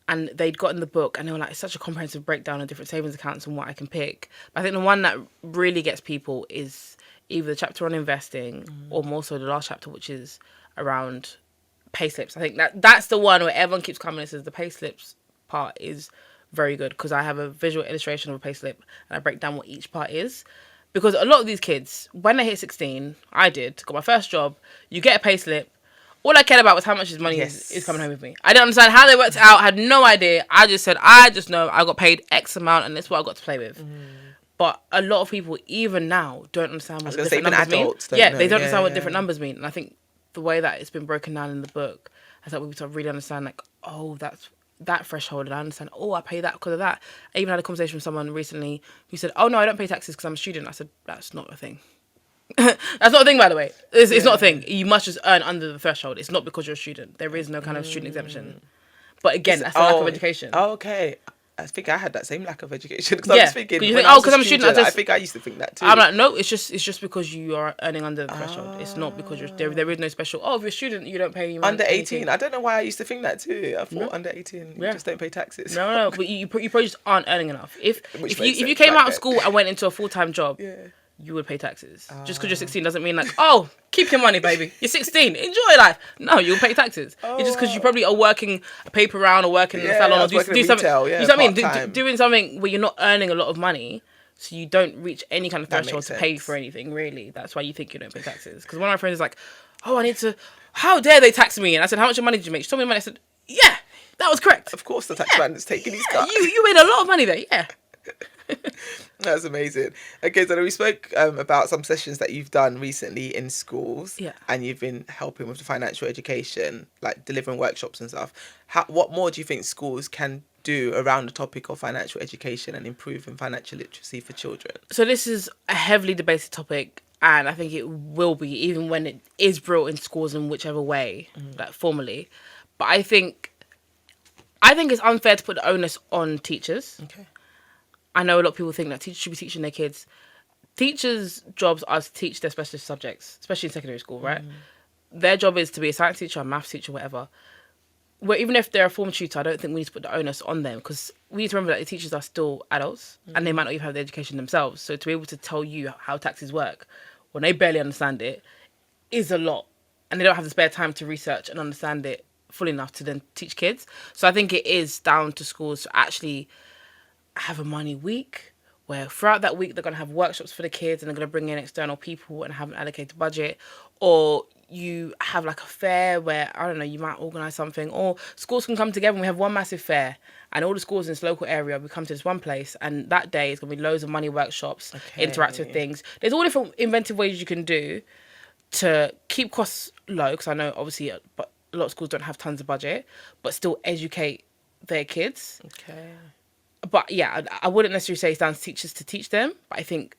And they'd gotten the book and they were like, it's such a comprehensive breakdown of different savings accounts and what I can pick. But I think the one that really gets people is either the chapter on investing or more so the last chapter, which is around pay slips. I think that's the one where everyone keeps coming and says the pay slips part is very good, because I have a visual illustration of a pay slip and I break down what each part is. Because a lot of these kids, when they hit 16, I did, got my first job, you get a pay slip. All I cared about was how much his money is coming home with me. I didn't understand how they worked it out. I had no idea. I just said, I just know I got paid X amount and that's what I got to play with. But a lot of people, even now, don't understand what different numbers mean. They don't understand what different numbers mean. And I think the way that it's been broken down in the book, I thought we to really understand, like, oh, that's that threshold. And I understand, oh, I pay that because of that. I even had a conversation with someone recently who said, oh, no, I don't pay taxes because I'm a student. I said, that's not a thing. That's not a thing, by the way. It's not a thing. You must just earn under the threshold. It's not because you're a student. There is no kind of student exemption. But again, that's the lack of education. Oh, okay. I think I had that same lack of education because Yeah, I was thinking, 'cause you when think, I oh, was 'cause I'm a student, I I just- think I used to think that too. I'm like, no, it's just because you are earning under the threshold. It's not because there is no special. Oh, if you're a student, you don't pay Under 18. anything. I don't know why I used to think that too. I thought No. under 18, you Yeah. just don't pay taxes. No, but you probably just aren't earning enough. If Which if you makes if you sense came back out of then. school and went into a full-time job, Yeah. you would pay taxes. Just because you're 16 doesn't mean like, oh, keep your money, baby. You're 16, enjoy life. No, you'll pay taxes. It's just because you probably are working a paper round or working in a Yeah, salon I or was do working in something. retail, yeah, You know what I mean? part-time. Doing something where you're not earning a lot of money, so you don't reach any kind of That threshold makes to pay sense. for anything. Really, that's why you think you don't pay taxes. Because one of my friends is like, oh, I need to. How dare they tax me? And I said, how much money did you make? She told me money. I said, yeah, that was correct. Of course, the tax man is taking his cut. You made a lot of money there. Yeah. That's amazing. Okay, so we spoke about some sessions that you've done recently in schools. Yeah. And you've been helping with the financial education, like delivering workshops and stuff. What more do you think schools can do around the topic of financial education and improving financial literacy for children? So this is a heavily debated topic, and I think it will be, even when it is brought in schools in whichever way, like formally. But I think it's unfair to put the onus on teachers. Okay. I know a lot of people think that teachers should be teaching their kids. Teachers' jobs are to teach their specialist subjects, especially in secondary school, right? Their job is to be a science teacher, a maths teacher, whatever. Where even if they're a form tutor, I don't think we need to put the onus on them, because we need to remember that the teachers are still adults and they might not even have the education themselves. So to be able to tell you how taxes work when they barely understand it is a lot, and they don't have the spare time to research and understand it fully enough to then teach kids. So I think it is down to schools to actually have a money week where throughout that week they're going to have workshops for the kids and they're going to bring in external people and have an allocated budget. Or you have like a fair where, I don't know, you might organise something, or schools can come together and we have one massive fair and all the schools in this local area, we come to this one place and that day is going to be loads of money workshops, interactive things. There's all different inventive ways you can do to keep costs low, because I know obviously but a lot of schools don't have tons of budget, but still educate their kids. Okay. But yeah, I wouldn't necessarily say it's down to teachers to teach them, but I think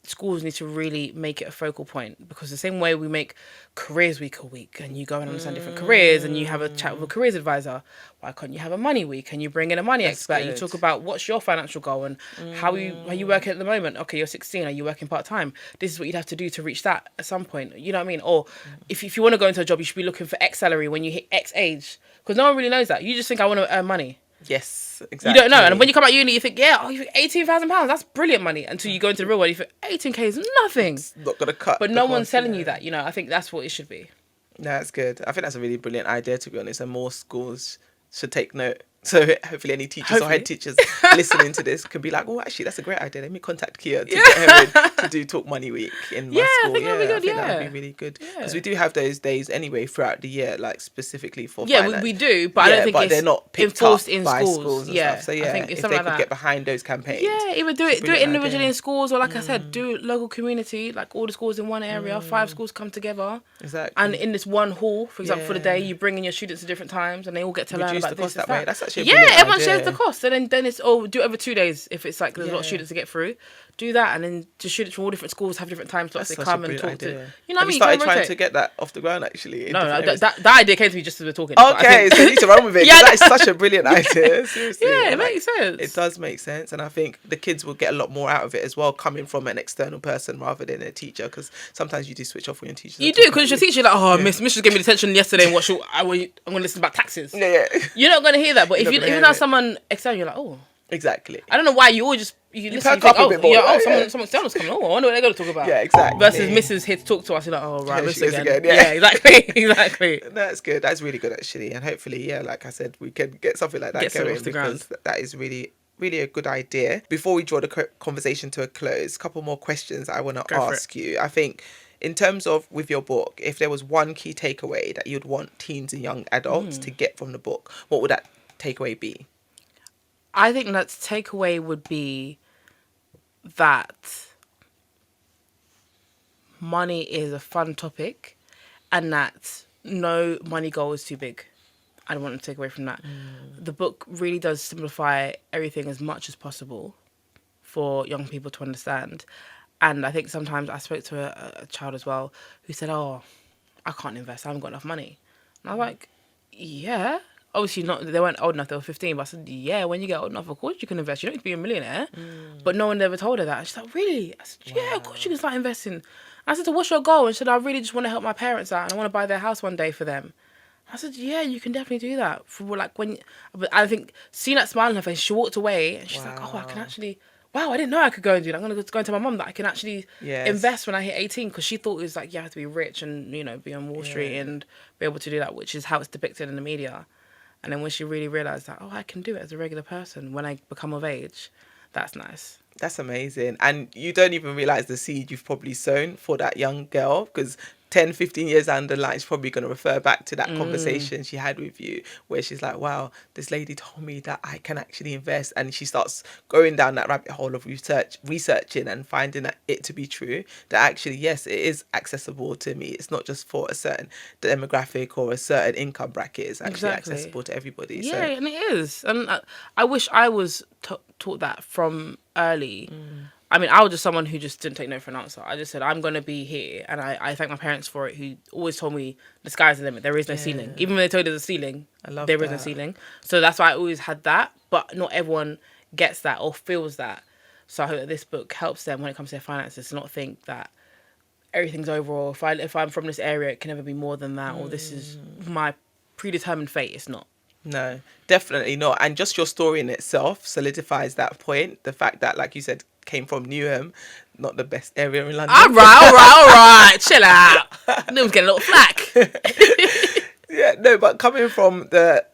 schools need to really make it a focal point, because the same way we make careers week a week and you go and understand different careers and you have a chat with a careers advisor, why can't you have a money week and you bring in a money expert and you talk about what's your financial goal and how you working at the moment. Okay, you're 16, are you working part-time? This is what you'd have to do to reach that at some point, you know what I mean? Or if you want to go into a job, you should be looking for X salary when you hit X age, because no one really knows that. You just think, I want to earn money. Yes, exactly. You don't know. And when you come out uni, you think, yeah, you think £18,000, that's brilliant money. Until you go into the real world, you think 18k is nothing. It's not going to cut. But no one's telling you that, you know. I think that's what it should be. No, that's good. I think that's a really brilliant idea, to be honest, and more schools should take note. So hopefully any teachers or head teachers listening to this can be like, oh, actually, that's a great idea. Let me contact Kia to get her in to do Talk Money Week in my school. I think that'd be good, I think that would be really good. Because we do have those days anyway throughout the year, like specifically for finance. We do, but I don't think but it's they're not picked enforced up in by schools. and stuff. So I think if it's they something could like get that. behind those campaigns. Yeah, even do it brilliant individually idea. in schools, or like I said, do local community, like all the schools in one area, 5 schools come together. Exactly. And in this one hall, for example, for the day, you bring in your students at different times and they all get to learn Reduce about the cost this that and way. That's actually a yeah, brilliant everyone idea. shares the cost. So then it's, do it over 2 days if it's like there's a lot of students to get through. Do that, and then just students from all different schools have different time slots. They Such come a and brilliant talk idea. to. You know what I Have mean? you started Don't trying rotate. to get that off the ground, actually? in No, different areas? that idea came to me just as we're talking. but I Okay, think- so you need to run with it. Yeah, Yeah, that's such a brilliant idea. Seriously. Yeah, it Like, makes sense. It does make sense, and I think the kids will get a lot more out of it as well, coming from an external person rather than a teacher. Because sometimes you do switch off when your teacher. You do, because your teacher like, oh, Miss just gave me detention yesterday, and I'm going to listen about taxes. Yeah, You're not going to hear that, but You're if you not gonna even hear have it. someone external, you're like, oh, exactly. I don't know why you always just you listen, perk you think, up a bit more, right? someone external's coming. Oh, I wonder what they're going to talk about. Yeah, exactly. Versus Mrs. here to talk to us. You're like, oh right, Here Miss she is again. again, yeah. Exactly, exactly. That's good. That's really good, actually, and hopefully, yeah, like I said, we can get something like that Get something going off the because ground. that is really a good idea. Before we draw the conversation to a close, a couple more questions I want to Go for ask you. I think in terms of with your book, if there was one key takeaway that you'd want teens and young adults to get from the book, what would that takeaway be? I think that takeaway would be that money is a fun topic and that no money goal is too big. I don't want to take away from that. The book really does simplify everything as much as possible for young people to understand. And I think sometimes I spoke to a child as well who said, oh, I can't invest. I haven't got enough money. And I was like, yeah, obviously not, they weren't old enough, they were 15, but I said, yeah, when you get old enough, of course you can invest. You don't need to be a millionaire. But no one ever told her that. And she's like, really? I said, yeah, of course you can start investing. I said, so what's your goal? And she said, I really just want to help my parents out and I want to buy their house one day for them. I said, yeah, you can definitely do that. For like when, but I think seeing that smile on her face, she walked away and she's like, oh, I can actually, wow, I didn't know I could go and do that. I'm going to go and tell my mum that I can actually invest when I hit 18, because she thought it was like, you have to be rich and, you know, be on Wall Street and be able to do that, which is how it's depicted in the media. And then when she really realised that, oh, I can do it as a regular person when I become of age, that's nice. That's amazing. And you don't even realise the seed you've probably sown for that young girl, because 10, 15 years down the line, she's probably going to refer back to that conversation she had with you where she's like, wow, this lady told me that I can actually invest. And she starts going down that rabbit hole of researching and finding that it to be true, that actually, yes, it is accessible to me. It's not just for a certain demographic or a certain income bracket. It's actually accessible to everybody. Yeah, so. And it is. And I wish I was taught that from early. I mean, I was just someone who just didn't take no for an answer. I just said, I'm going to be here. And I thank my parents for it, who always told me the sky's the limit. There is no ceiling. Even when they told you there's a ceiling, there is no ceiling. So that's why I always had that. But not everyone gets that or feels that. So I hope that this book helps them when it comes to their finances to not think that everything's over, or if I'm from this area, it can never be more than that, or this is my predetermined fate. It's not. No, definitely not. And just your story in itself solidifies that point. The fact that, like you said, came from Newham, not the best area in London. All right. Chill out. Newham's getting a little flack. Yeah, no, but coming from the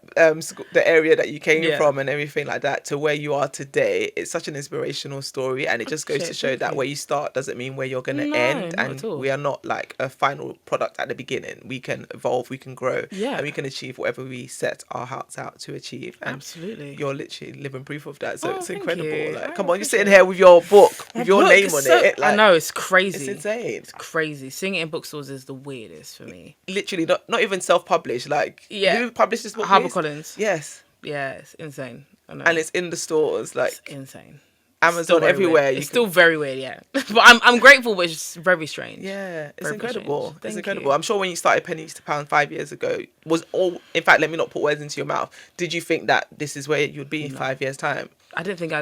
area that you came from and everything like that to where you are today, it's such an inspirational story, and it just goes to show that where you start doesn't mean where you're going to end, and we are not like a final product at the beginning. We can evolve, we can grow, and we can achieve whatever we set our hearts out to achieve. And absolutely, you're literally living proof of that, so it's incredible. Like, come on, you're sitting here with your book, with your name on it. Like, I know, it's crazy. It's insane. It's crazy. Seeing it in bookstores is the weirdest for me. Literally, not even self-published. Like, who published this book? HarperCollins. Yes. Yeah, it's insane. I know. And it's in the stores, like, it's insane. Amazon, everywhere. It's still very weird, yeah. But I'm grateful, but it's just very strange. Yeah, it's incredible. It's incredible. I'm sure when you started Pennies to Pound 5 years ago, in fact, let me not put words into your mouth. Did you think that this is where you'd be in 5 years' time? I didn't think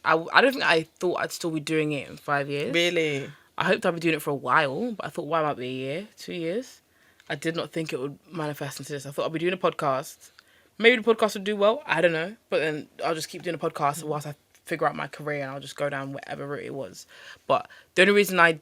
I thought I'd still be doing it in 5 years. Really? I hoped I'd be doing it for a while, but I thought, why might be a year, 2 years? I did not think it would manifest into this. I thought I'd be doing a podcast. Maybe the podcast would do well. I don't know. But then I'll just keep doing a podcast whilst I figure out my career, and I'll just go down whatever route it was. But the only reason I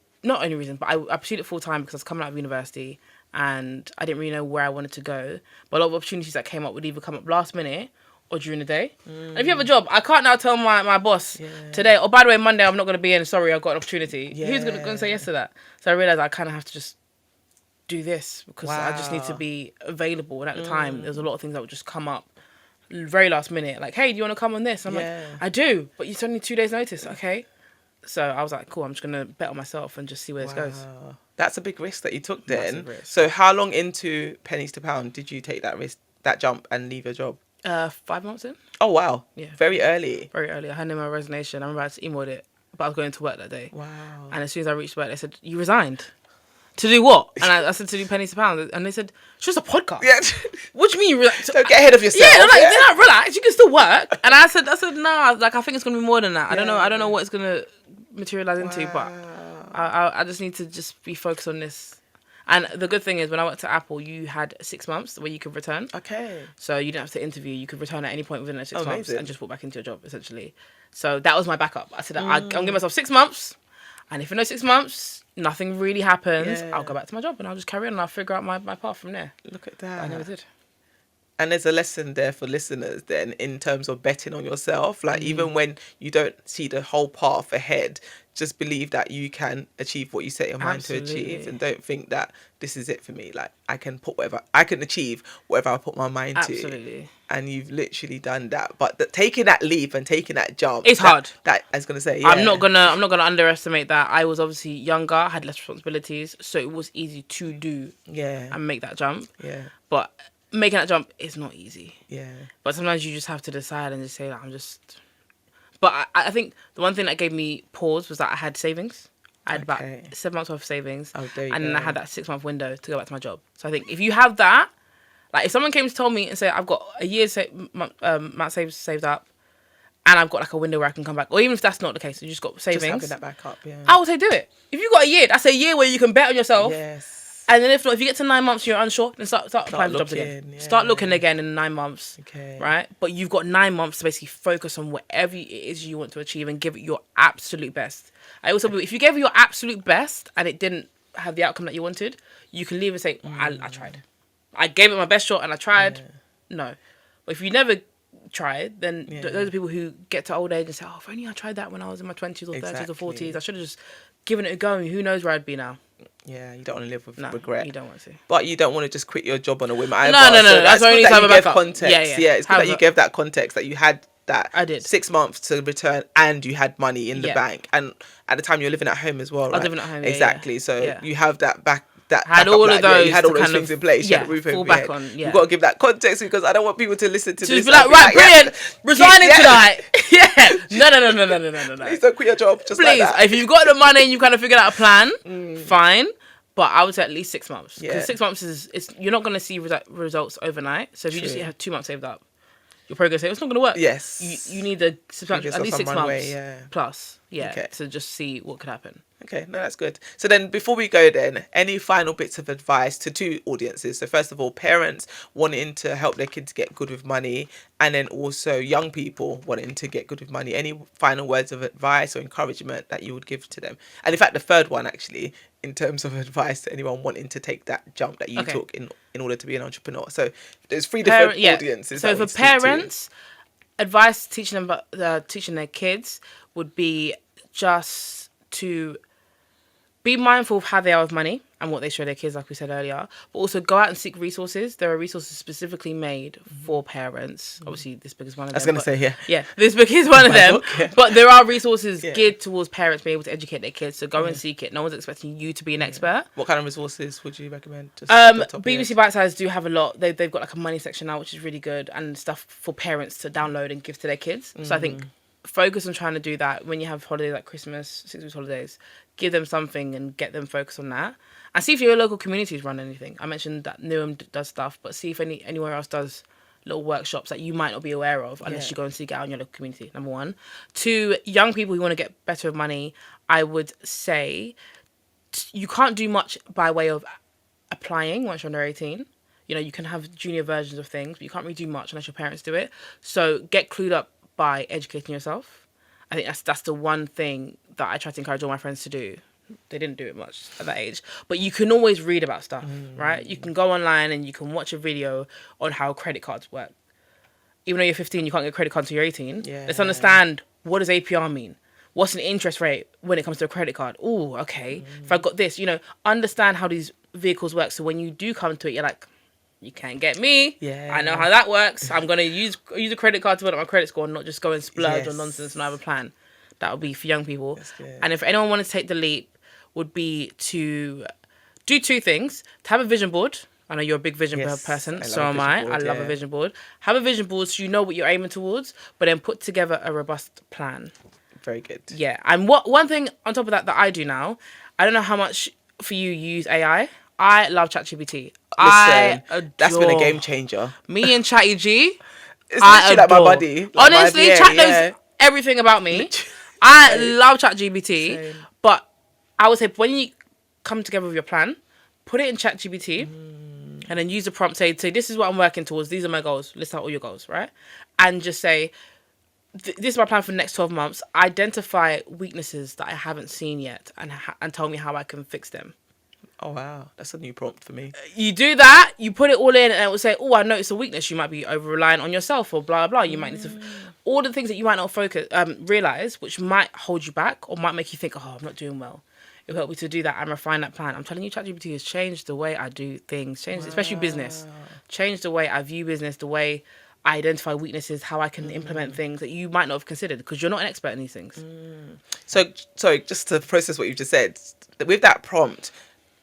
pursued it full time because I was coming out of university and I didn't really know where I wanted to go. But a lot of opportunities that came up would either come up last minute or during the day. And if you have a job, I can't now tell my boss today, oh, by the way, Monday I'm not going to be in. Sorry, I've got an opportunity. Yeah. Who's going to say yes to that? So I realised I kind of have to just do this because I just need to be available. And at the time, there was a lot of things that would just come up very last minute. Like, hey, do you want to come on this? I'm like, I do, but it's only 2 days notice. Okay. So I was like, cool, I'm just going to bet on myself and just see where this goes. That's a big risk that you took then. So how long into Pennies to Pound did you take that risk, that jump, and leave your job? 5 months in. Oh, wow. Yeah. Very early. Very early. I handed in my resignation. I remember I just emailed it, but I was going to work that day. Wow. And as soon as I reached work, they said, you resigned? To do what? And I said, to do Pennies to Pound. And they said, it's just a podcast. Yeah. What do you mean? Don't get ahead of yourself. Yeah, they're like, relax, you can still work. And I said, no, like, I think it's going to be more than that. I don't know what it's going to materialize into, but I just need to just be focused on this. And the good thing is, when I worked at Apple, you had 6 months where you could return. Okay. So you didn't have to interview. You could return at any point within those 6 months and just walk back into your job, essentially. So that was my backup. I said, I'm giving myself 6 months. And if in those 6 months, nothing really happens, I'll go back to my job and I'll just carry on and I'll figure out my path from there. Look at that. But I never did. And there's a lesson there for listeners then in terms of betting on yourself. Like, even when you don't see the whole path ahead, just believe that you can achieve what you set your mind to achieve, and don't think that this is it for me. Like, I can achieve whatever I put my mind to. Absolutely. And you've literally done that. But taking that leap and taking that jump, it's hard. That I was gonna say. I'm not gonna underestimate that. I was obviously younger, had less responsibilities, so it was easy to do and make that jump. Yeah. But making that jump is not easy. Yeah. But sometimes you just have to decide and just say that But I think the one thing that gave me pause was that I had savings. I had about 7 months worth of savings. Oh, there you and go. then I had that 6 month window to go back to my job. So I think if you have that, Like if someone came to tell me and say I've got a year's amount saved up, and I've got like a window where I can come back, or even if that's not the case, you just got savings. Just having that back up, yeah. I would say do it. If you've got a year, that's a year where you can bet on yourself. Yes. And then if not, if you get to 9 months, you're unsure, then start applying for jobs again. Yeah. Start looking again in 9 months. Okay. Right? But you've got 9 months to basically focus on whatever it is you want to achieve and give it your absolute best. I also believe if you gave it your absolute best and it didn't have the outcome that you wanted, you can leave and say, I tried. I gave it my best shot and I tried. No. But if you never tried, then those are people who get to old age and say, oh, if only I tried that when I was in my 20s or 30s or 40s. I should have just given it a go, and who knows where I'd be now. Yeah, you don't want to live with regret. You don't want to. But you don't want to just quit your job on a whim either. No. So that's only time you back gave up. context. Yeah, it's good that you gave that context, that you had that I did 6 months to return and you had money in the bank. And at the time you were living at home as well, right? I was living at home, exactly. So you have that back. That had all of those. You had all those things in place. You had a roof over your head. You've got to give that context, because I don't want people to listen to this. Be like, right, brilliant, resigning tonight. No. Please don't quit your job. Just please, like that. if you've got the money and you kind of figured out a plan, fine. But I would say at least 6 months. Because 6 months is you're not going to see results overnight. So if you just have 2 months saved up, you're probably going to say it's not going to work. Yes. You need at least 6 months plus. Yeah. To just see what could happen. Okay, no, that's good. So then before we go then, any final bits of advice to two audiences? So first of all, parents wanting to help their kids get good with money, and then also young people wanting to get good with money. Any final words of advice or encouragement that you would give to them? And in fact, the third one actually, in terms of advice to anyone wanting to take that jump that you took in order to be an entrepreneur. So there's three different audiences. So for parents, advice teaching their kids would be just to be mindful of how they are with money and what they show their kids, like we said earlier. But also go out and seek resources. There are resources specifically made for parents. Obviously, this book is one of them. I was going to say, yeah, this book is one of them. But there are resources geared towards parents being able to educate their kids. So go and seek it. No one's expecting you to be an expert. What kind of resources would you recommend? BBC Bite Size do have a lot. They've got like a money section now, which is really good, and stuff for parents to download and give to their kids. So I think focus on trying to do that when you have holidays like Christmas, 6 weeks holidays. Give them something and get them focused on that. And see if your local communities run anything. I mentioned that Newham does stuff, but see if anywhere else does little workshops that you might not be aware of unless you go and seek out in your local community, number one. 2, young people who want to get better with money, I would say you can't do much by way of applying once you're under 18. You know, you can have junior versions of things, but you can't really do much unless your parents do it. So get clued up by educating yourself. I think that's the one thing that I try to encourage all my friends to do. They didn't do it much at that age. But you can always read about stuff, right? You can go online and you can watch a video on how credit cards work. Even though you're 15, you can't get a credit card until you're 18. Yeah. Let's understand, what does APR mean? What's an interest rate when it comes to a credit card? Oh, okay. If I've got this, understand how these vehicles work. So when you do come to it, you're like, you can't get me. Yeah. I know how that works. I'm going to use a credit card to build up my credit score and not just go and splurge on nonsense and I have a plan. That would be for young people. And if anyone wanted to take the leap, would be to do 2 things. To have a vision board. I know you're a big vision person. So am I. I love a vision board. Have a vision board so you know what you're aiming towards, but then put together a robust plan. Very good. Yeah. And one thing on top of that I do now, I don't know how much for you use AI. I love ChatGPT. That's been a game changer. Me and Chatty G. It's literally like my buddy. Like honestly, Chat knows everything about me. I love ChatGPT. But I would say when you come together with your plan, put it in ChatGPT and then use the prompt, say, this is what I'm working towards. These are my goals. List out all your goals, right? And just say, this is my plan for the next 12 months. Identify weaknesses that I haven't seen yet and tell me how I can fix them. Oh, wow. That's a new prompt for me. You do that, you put it all in, and it will say, oh, I noticed a weakness. You might be over-reliant on yourself or blah, blah. You might need to... All the things that you might not realise, which might hold you back or might make you think, oh, I'm not doing well. It will help me to do that and refine that plan. I'm telling you, ChatGPT has changed the way I do things, especially business. Changed the way I view business, the way I identify weaknesses, how I can implement things that you might not have considered because you're not an expert in these things. So, sorry, just to process what you've just said, with that prompt,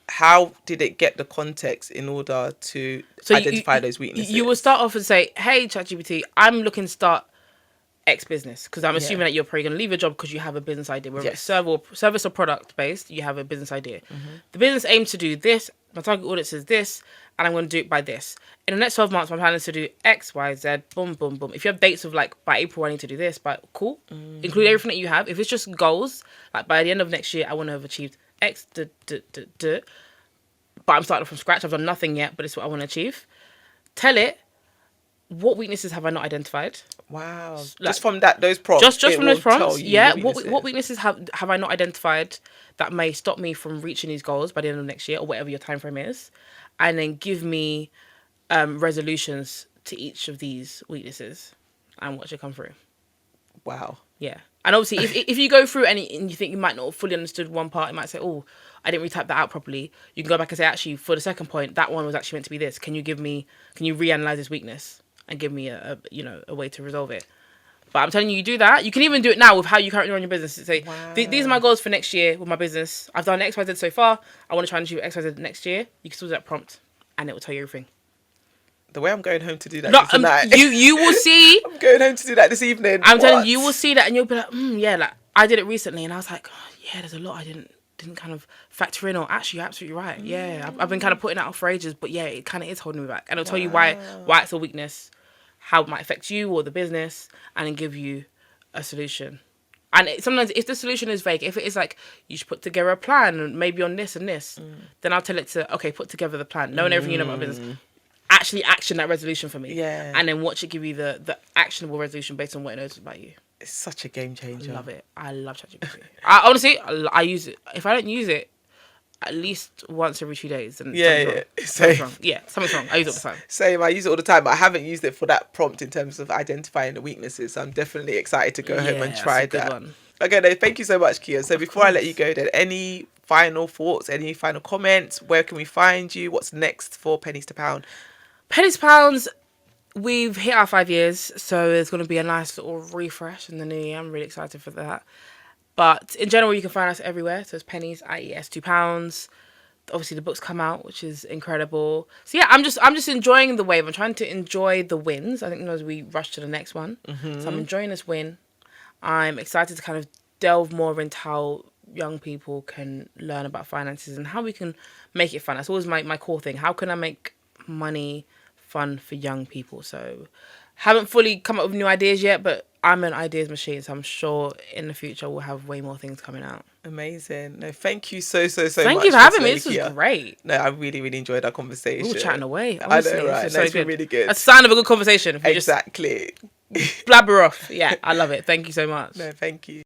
how did it get the context in order to identify those weaknesses? You will start off and say, hey, ChatGPT, I'm looking to start X business, because I'm assuming that you're probably going to leave your job because you have a business idea, whether it's service or product based, you have a business idea. The business aims to do this, my target audience is this, and I'm going to do it by this. In the next 12 months, my plan is to do X, Y, Z, boom, boom, boom. If you have dates of like, by April, I need to do this, but cool. Include everything that you have. If it's just goals, like by the end of next year, I want to have achieved X, but I'm starting from scratch. I've done nothing yet, but it's what I want to achieve. Tell it, what weaknesses have I not identified? Wow. Like, just from those prompts. Just from those prompts. Yeah. What What weaknesses have I not identified that may stop me from reaching these goals by the end of next year, or whatever your time frame is, and then give me resolutions to each of these weaknesses and watch it come through. Wow. Yeah. And obviously, if you go through and you think you might not have fully understood one part, you might say, oh, I didn't really type that out properly. You can go back and say, actually, for the second point, that one was actually meant to be this. Can you reanalyze this weakness and give me a way to resolve it? But I'm telling you, you do that. You can even do it now with how you currently run your business. Say, these are my goals for next year with my business. I've done X, Y, Z so far. I want to try and achieve X, Y, Z next year. You can still do that prompt and it will tell you everything. The way I'm going home to do that tonight. You will see. I'm going home to do that this evening. I'm telling you will see that and you'll be like, yeah, like I did it recently and I was like, oh, yeah, there's a lot I didn't kind of factor in, or actually you're absolutely right. Yeah, I've been kind of putting that off for ages, but yeah, it kind of is holding me back. And it'll tell you why it's a weakness, how it might affect you or the business, and then give you a solution. And sometimes if the solution is vague, if it is like, you should put together a plan, maybe on this and this, then I'll tell it to, okay, put together the plan, knowing everything you know about my business. Actually action that resolution for me. Yeah. And then watch it give you the actionable resolution based on what it knows about you. It's such a game changer. I love it. I love ChatGPT. Honestly, I use it. If I don't use it at least once every 2 days, then something's wrong. Yeah, something's wrong. I use it all the time. Same, I use it all the time, but I haven't used it for that prompt in terms of identifying the weaknesses. So I'm definitely excited to go home and try that. One. Okay, no, thank you so much, Kia. So before I let you go, then, any final thoughts, any final comments? Where can we find you? What's next for Pennies to Pound? Pennies to Pounds, we've hit our 5 years, so there's going to be a nice little refresh in the new year. I'm really excited for that. But in general, you can find us everywhere. So it's Pennies, IES, £2. Obviously, the book's come out, which is incredible. So yeah, I'm just enjoying the wave. I'm trying to enjoy the wins. I think as we rush to the next one. So I'm enjoying this win. I'm excited to kind of delve more into how young people can learn about finances and how we can make it fun. That's always my core thing. How can I make money fun for young people? So haven't fully come up with new ideas yet, but I'm an ideas machine, so I'm sure in the future we'll have way more things coming out. Amazing. No, thank you so much. Thank you for having me. This was great. No, I really, really enjoyed our conversation. We were chatting away. Honestly. I know, right? It's been really good. A sign of a good conversation. Exactly. Just blabber off. Yeah, I love it. Thank you so much. No, thank you.